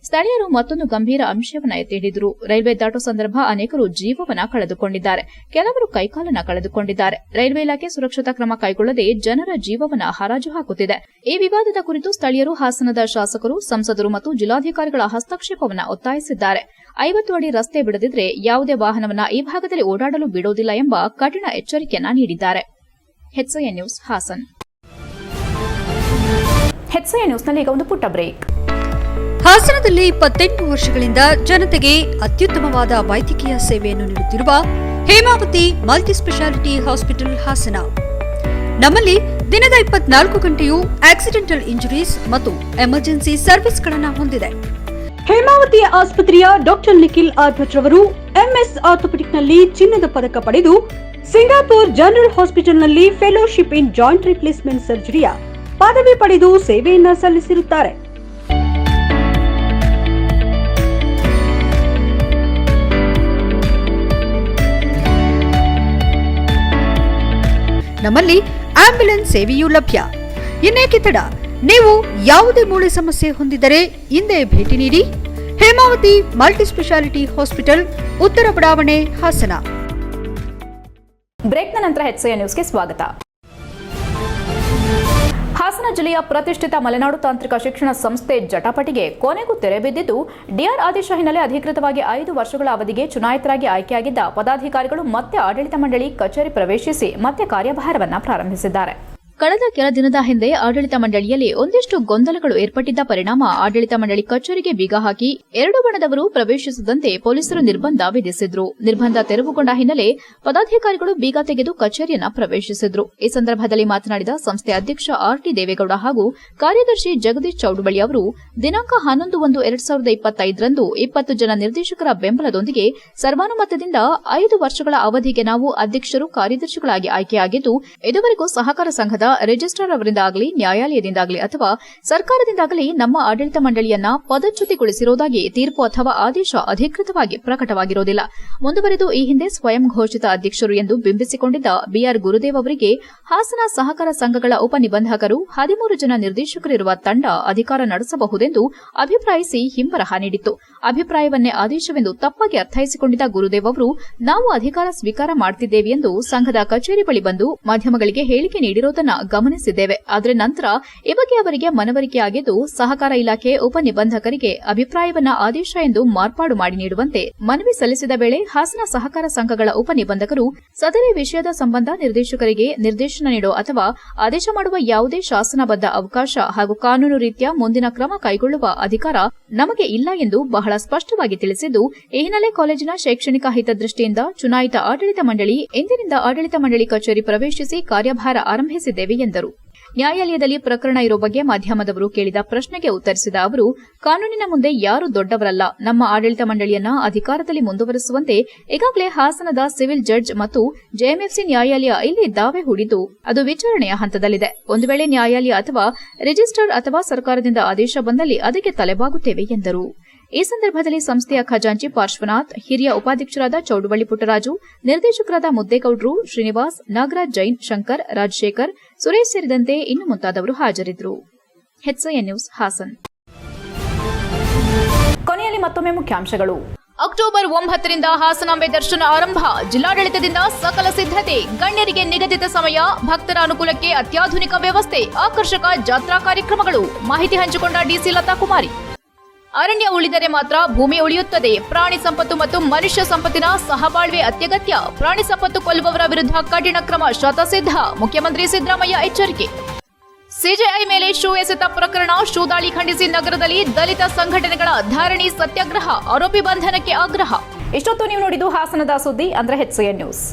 S2: ಸ್ಥಳೀಯರು ಮತ್ತೊಂದು ಗಂಭೀರ ಅಂಶವನ್ನು ಎತ್ತಿ ಹಿಡಿದರು. ರೈಲ್ವೆ ದಾಟೋ ಸಂದರ್ಭ ಅನೇಕರು ಜೀವವನ್ನ ಕಳೆದುಕೊಂಡಿದ್ದಾರೆ, ಕೆಲವರು ಕೈಕಾಲನ್ನ ಕಳೆದುಕೊಂಡಿದ್ದಾರೆ. ರೈಲ್ವೆ ಇಲಾಖೆ ಸುರಕ್ಷತಾ ಕ್ರಮ ಕೈಗೊಳ್ಳದೆ ಜನರ ಜೀವವನ್ನ ಹರಾಜು ಹಾಕುತ್ತಿದೆ. ಈ ವಿವಾದದ ಕುರಿತು ಸ್ಥಳೀಯರು ಹಾಸನದ ಶಾಸಕರು, ಸಂಸದರು ಮತ್ತು ಜಿಲ್ಲಾಧಿಕಾರಿಗಳ ಹಸ್ತಕ್ಷೇಪವನ್ನು ಒತ್ತಾಯಿಸಿದ್ದಾರೆ. 50 ಅಡಿ ರಸ್ತೆ ಬಿಡದಿದ್ರೆ ಯಾವುದೇ ವಾಹನವನ್ನ ಈ ಭಾಗದಲ್ಲಿ ಓಡಾಡಲು ಬಿಡೋದಿಲ್ಲ ಎಂಬ ಕಠಿಣ ಎಚ್ಚರಿಕೆಯನ್ನ ನೀಡಿದ್ದಾರೆ. HCN news Hassan.
S1: HCN ನ್ಯೂಸ್ನಲ್ಲಿ ಈಗ ಒಂದು ಪುಟ್ಟ ಬ್ರೇಕ್.
S11: ಹಾಸನದಲ್ಲಿ 28 ವರ್ಷಗಳಿಂದ ಜನತೆಗೆ ಅತ್ಯುತ್ತಮವಾದ ವೈದ್ಯಕೀಯ ಸೇವೆಯನ್ನು ನೀಡುತ್ತಿರುವ ಹೇಮಾವತಿ ಮಲ್ಟಿಸ್ಪೆಷಾಲಿಟಿ ಹಾಸ್ಪಿಟಲ್ ಹಾಸನ. ನಮ್ಮಲ್ಲಿ ದಿನದ 24 ಗಂಟೆಯೂ ಆಕ್ಸಿಡೆಂಟಲ್ ಇಂಜುರೀಸ್ ಮತ್ತು ಎಮರ್ಜೆನ್ಸಿ ಸರ್ವಿಸ್ಗಳನ್ನು ಹೊಂದಿದೆ.
S12: ಹೇಮಾವತಿ ಆಸ್ಪತ್ರೆಯ ಡಾಕ್ಟರ್ ನಿಖಿಲ್ ಆರ್ ಭಟ್ ರವರು MS ಆರ್ಥೋಪೆಡಿಕ್ನಲ್ಲಿ ಚಿನ್ನದ ಪದಕ ಪಡೆದು ಸಿಂಗಾಪುರ್ ಜನರಲ್ ಹಾಸ್ಪಿಟಲ್ನಲ್ಲಿ ಫೆಲೋಶಿಪ್ ಇನ್ ಜಾಯಿಂಟ್ ರಿಪ್ಲೇಸ್ಮೆಂಟ್ ಸರ್ಜರಿಯ ಪದವಿ ಪಡೆದು ಸೇವೆಯನ್ನ ಸಲ್ಲಿಸಿರುತ್ತಾರೆ.
S11: ನಮ್ಮಲ್ಲಿ ಆಂಬ್ಯುಲೆನ್ಸ್ ಸೇವೆಯೂ ಲಭ್ಯ. ಇನ್ನೇಕೆ ತಡ? ನೀವು ಯಾವುದೇ ಮೂಳೆ ಸಮಸ್ಯೆ ಹೊಂದಿದ್ದರೆ ಹಿಂದೆ ಭೇಟಿ ನೀಡಿ. ಹೇಮಾವತಿ ಮಲ್ಟಿಸ್ಪೆಷಾಲಿಟಿ ಹಾಸ್ಪಿಟಲ್, ಉತ್ತರ ಬಡಾವಣೆ, ಹಾಸನ.
S1: ಬ್ರೇಕ್ನ ನಂತರ HCN ನ್ಯೂಸ್ಗೆ ಸ್ವಾಗತ. ಹಾಸನ ಜಿಲ್ಲೆಯ ಪ್ರತಿಷ್ಠಿತ ಮಲೆನಾಡು ತಾಂತ್ರಿಕ ಶಿಕ್ಷಣ ಸಂಸ್ಥೆ ಜಟಾಪಟಿಗೆ ಕೊನೆಗೂ ತೆರೆ ಬಿದ್ದಿದ್ದು, ಡಿಆರ್ ಆದೇಶ ಹಿನ್ನೆಲೆ ಅಧಿಕೃತವಾಗಿ 5 ವರ್ಷಗಳ ಅವಧಿಗೆ ಚುನಾಯಿತರಾಗಿ ಆಯ್ಕೆಯಾಗಿದ್ದ ಪದಾಧಿಕಾರಿಗಳು ಮತ್ತೆ ಆಡಳಿತ ಮಂಡಳಿ ಕಚೇರಿ ಪ್ರವೇಶಿಸಿ ಮತ್ತೆ ಕಾರ್ಯಭಾರವನ್ನು ಪ್ರಾರಂಭಿಸಿದ್ದಾರೆ.
S2: ಕಳೆದ ಕೆಲ ದಿನದ ಹಿಂದೆ ಆಡಳಿತ ಮಂಡಳಿಯಲ್ಲಿ ಒಂದಿಷ್ಟು ಗೊಂದಲಗಳು ಏರ್ಪಟ್ಟಿದ್ದ ಪರಿಣಾಮ ಆಡಳಿತ ಮಂಡಳಿ ಕಚೇರಿಗೆ ಬೀಗ ಹಾಕಿ 2 ಬಣದವರು ಪ್ರವೇಶಿಸದಂತೆ ಪೊಲೀಸರು ನಿರ್ಬಂಧ ವಿಧಿಸಿದ್ರು. ನಿರ್ಬಂಧ ತೆರವುಗೊಂಡ ಹಿನ್ನೆಲೆ ಪದಾಧಿಕಾರಿಗಳು ಬೀಗ ತೆಗೆದು ಕಚೇರಿಯನ್ನ ಪ್ರವೇಶಿಸಿದ್ರು. ಈ ಸಂದರ್ಭದಲ್ಲಿ ಮಾತನಾಡಿದ ಸಂಸ್ಥೆ ಅಧ್ಯಕ್ಷ RT ದೇವೇಗೌಡ ಹಾಗೂ ಕಾರ್ಯದರ್ಶಿ ಜಗದೀಶ್ ಚೌಡುಬಳಿ ಅವರು, ದಿನಾಂಕ 11/1/2025ರಂದು 20 ಜನ ನಿರ್ದೇಶಕರ ಬೆಂಬಲದೊಂದಿಗೆ ಸರ್ವಾನುಮತದಿಂದ 5 ವರ್ಷಗಳ ಅವಧಿಗೆ ನಾವು ಅಧ್ಯಕ್ಷರು, ಕಾರ್ಯದರ್ಶಿಗಳಾಗಿ ಆಯ್ಕೆಯಾಗಿದ್ದು, ಇದುವರೆಗೂ ಸಹಕಾರ ಸಂಘದ ರಿಜಿಸ್ಟ್ರಾರ್ ಅವರಿಂದಾಗಲಿ, ನ್ಯಾಯಾಲಯದಿಂದಾಗಲಿ ಅಥವಾ ಸರ್ಕಾರದಿಂದಾಗಲಿ ನಮ್ಮ ಆಡಳಿತ ಮಂಡಳಿಯನ್ನ ಪದಚ್ಯುತಿಗೊಳಿಸಿರುವುದಾಗಿ ತೀರ್ಪು ಅಥವಾ ಆದೇಶ ಅಧಿಕೃತವಾಗಿ ಪ್ರಕಟವಾಗಿರುವುದಿಲ್ಲ. ಮುಂದುವರೆದು ಈ ಹಿಂದೆ ಸ್ವಯಂ ಘೋಷಿತ ಅಧ್ಯಕ್ಷರು ಎಂದು ಬಿಂಬಿಸಿಕೊಂಡಿದ್ದ BR ಗುರುದೇವ್ ಅವರಿಗೆ ಹಾಸನ ಸಹಕಾರ ಸಂಘಗಳ ಉಪನಿಬಂಧಕರು 13 ಜನ ನಿರ್ದೇಶಕರಿರುವ ತಂಡ ಅಧಿಕಾರ ನಡೆಸಬಹುದೆಂದು ಅಭಿಪ್ರಾಯಿಸಿ ಹಿಂಬರಹ ನೀಡಿತ್ತು. ಅಭಿಪ್ರಾಯವನ್ನೇ ಆದೇಶವೆಂದು ತಪ್ಪಾಗಿ ಅರ್ಥೈಸಿಕೊಂಡಿದ್ದ ಗುರುದೇವ್ ಅವರು, ನಾವು ಅಧಿಕಾರ ಸ್ವೀಕಾರ ಮಾಡುತ್ತಿದ್ದೇವೆ ಎಂದು ಸಂಘದ ಕಚೇರಿ ಬಳಿ ಬಂದು ಮಾಧ್ಯಮಗಳಿಗೆ ಹೇಳಿಕೆ ನೀಡಿರುವುದನ್ನು ಗಮನಿಸಿದ್ದೇವೆ. ಆದರೆ ನಂತರ ಈ ಬಗ್ಗೆ ಅವರಿಗೆ ಮನವರಿಕೆ ಆಗಿದ್ದು ಸಹಕಾರ ಇಲಾಖೆ ಉಪನಿಬಂಧಕರಿಗೆ ಅಭಿಪ್ರಾಯವನ್ನ ಆದೇಶ ಎಂದು ಮಾರ್ಪಾಡು ಮಾಡಿ ನೀಡುವಂತೆ ಮನವಿ ಸಲ್ಲಿಸಿದ ವೇಳೆ ಹಾಸನ ಸಹಕಾರ ಸಂಘಗಳ ಉಪನಿಬಂಧಕರು ಸದರಿ ವಿಷಯದ ಸಂಬಂಧ ನಿರ್ದೇಶಕರಿಗೆ ನಿರ್ದೇಶನ ನೀಡೋ ಅಥವಾ ಆದೇಶ ಮಾಡುವ ಯಾವುದೇ ಶಾಸನಬದ್ಧ ಅವಕಾಶ ಹಾಗೂ ಕಾನೂನು ರೀತ್ಯ ಮುಂದಿನ ಕ್ರಮ ಕೈಗೊಳ್ಳುವ ಅಧಿಕಾರ ನಮಗೆ ಇಲ್ಲ ಎಂದು ಬಹಳ ಸ್ಪಷ್ಟವಾಗಿ ತಿಳಿಸಿದ್ದು, ಈ ಹಿನ್ನೆಲೆ ಕಾಲೇಜಿನ ಶೈಕ್ಷಣಿಕ ಹಿತದೃಷ್ಟಿಯಿಂದ ಚುನಾಯಿತ ಆಡಳಿತ ಮಂಡಳಿ ಇಂದಿನಿಂದ ಆಡಳಿತ ಮಂಡಳಿ ಕಚೇರಿ ಪ್ರವೇಶಿಸಿ ಕಾರ್ಯಭಾರ ಆರಂಭಿಸಿದ್ದೇವೆ ಎಂದರು. ನ್ಯಾಯಾಲಯದಲ್ಲಿ ಪ್ರಕರಣ ಇರೋ ಬಗ್ಗೆ ಮಾಧ್ಯಮದವರು ಕೇಳಿದ ಪ್ರಶ್ನೆಗೆ ಉತ್ತರಿಸಿದ ಅವರು, ಕಾನೂನಿನ ಮುಂದೆ ಯಾರು ದೊಡ್ಡವರಲ್ಲ. ನಮ್ಮ ಆಡಳಿತ ಮಂಡಳಿಯನ್ನ ಅಧಿಕಾರದಲ್ಲಿ ಮುಂದುವರೆಸುವಂತೆ ಈಗಾಗಲೇ ಹಾಸನದ ಸಿವಿಲ್ ಜಡ್ಜ್ ಮತ್ತು ಜೆಎಂಎಫ್ಸಿ ನ್ಯಾಯಾಲಯ ಇಲ್ಲಿ ದಾವೆ ಹೂಡಿದ್ದು ಅದು ವಿಚಾರಣೆಯ ಹಂತದಲ್ಲಿದೆ. ಒಂದು ವೇಳೆ ನ್ಯಾಯಾಲಯ ಅಥವಾ ರಿಜಿಸ್ಟರ್ ಅಥವಾ ಸರ್ಕಾರದಿಂದ ಆದೇಶ ಬಂದಲ್ಲಿ ಅದಕ್ಕೆ ತಲೆಬಾಗುತ್ತೇವೆ ಎಂದರು. ಈ ಸಂದರ್ಭದಲ್ಲಿ ಸಂಸ್ಥೆಯ ಖಜಾಂಚಿ ಪಾರ್ಶ್ವನಾಥ್, ಹಿರಿಯ ಉಪಾಧ್ಯಕ್ಷರಾದ ಚೌಡುವಳ್ಳಿ ಪುಟ್ಟರಾಜು, ನಿರ್ದೇಶಕರಾದ ಮುದ್ದೇಗೌಡ್ರು, ಶ್ರೀನಿವಾಸ್, ನಾಗರಾಜ್ ಜೈನ್, ಶಂಕರ್, ರಾಜಶೇಖರ್, ಸುರೇಶ್ ಸೇರಿದಂತೆ ಇನ್ನು ಮುಂತಾದವರು ಹಾಜರಿದ್ದರು. HCN news Hassan.
S1: ಕೊನೆಯಲ್ಲಿ ಮತ್ತೊಮ್ಮೆ ಮುಖ್ಯಾಂಶಗಳು.
S2: ಅಕ್ಟೋಬರ್ 9ರಿಂದ ಹಾಸನಾಂಬೆ ದರ್ಶನ ಆರಂಭ. ಜಿಲ್ಲಾಡಳಿತದಿಂದ ಸಕಲ ಸಿದ್ಧತೆ. ಗಣ್ಯರಿಗೆ ನಿಗದಿತ ಸಮಯ. ಭಕ್ತರ ಅನುಕೂಲಕ್ಕೆ ಅತ್ಯಾಧುನಿಕ ವ್ಯವಸ್ಥೆ. ಆಕರ್ಷಕ ಜಾತ್ರಾ ಕಾರ್ಯಕ್ರಮಗಳು. ಮಾಹಿತಿ ಹಂಚಿಕೊಂಡ ಡಿಸಿ ಲತಾ ಕುಮಾರಿ. ಅರಣ್ಯ ಉಳಿದರೆ ಮಾತ್ರ ಭೂಮಿ ಉಳಿಯುತ್ತದೆ. ಪ್ರಾಣಿ ಸಂಪತ್ತು ಮತ್ತು ಮನುಷ್ಯ ಸಂಪತ್ತಿನ ಸಹಬಾಳ್ವೆ ಅತ್ಯಗತ್ಯ. ಪ್ರಾಣಿ ಸಂಪತ್ತು ಕೊಲ್ಲುವವರ ವಿರುದ್ಧ ಕಠಿಣ ಕ್ರಮ ಶತಸಿದ್ಧ. ಮುಖ್ಯಮಂತ್ರಿ ಸಿದ್ದರಾಮಯ್ಯ ಎಚ್ಚರಿಕೆ. ಸಿಜೆಐ ಮೇಲೆ ಶೂ ಎಸೆತ ಪ್ರಕರಣ. ಶೂ ದಾಳಿ ಖಂಡಿಸಿ ನಗರದಲ್ಲಿ ದಲಿತ ಸಂಘಟನೆಗಳ ಧರಣಿ ಸತ್ಯಾಗ್ರಹ. ಆರೋಪಿ ಬಂಧನಕ್ಕೆ ಆಗ್ರಹ.
S1: ಇಷ್ಟೊತ್ತು ನೀವು ನೋಡಿದ್ದು ಹಾಸನದ ಸುದ್ದಿ ಅಂದ್ರೆ HCN ನ್ಯೂಸ್.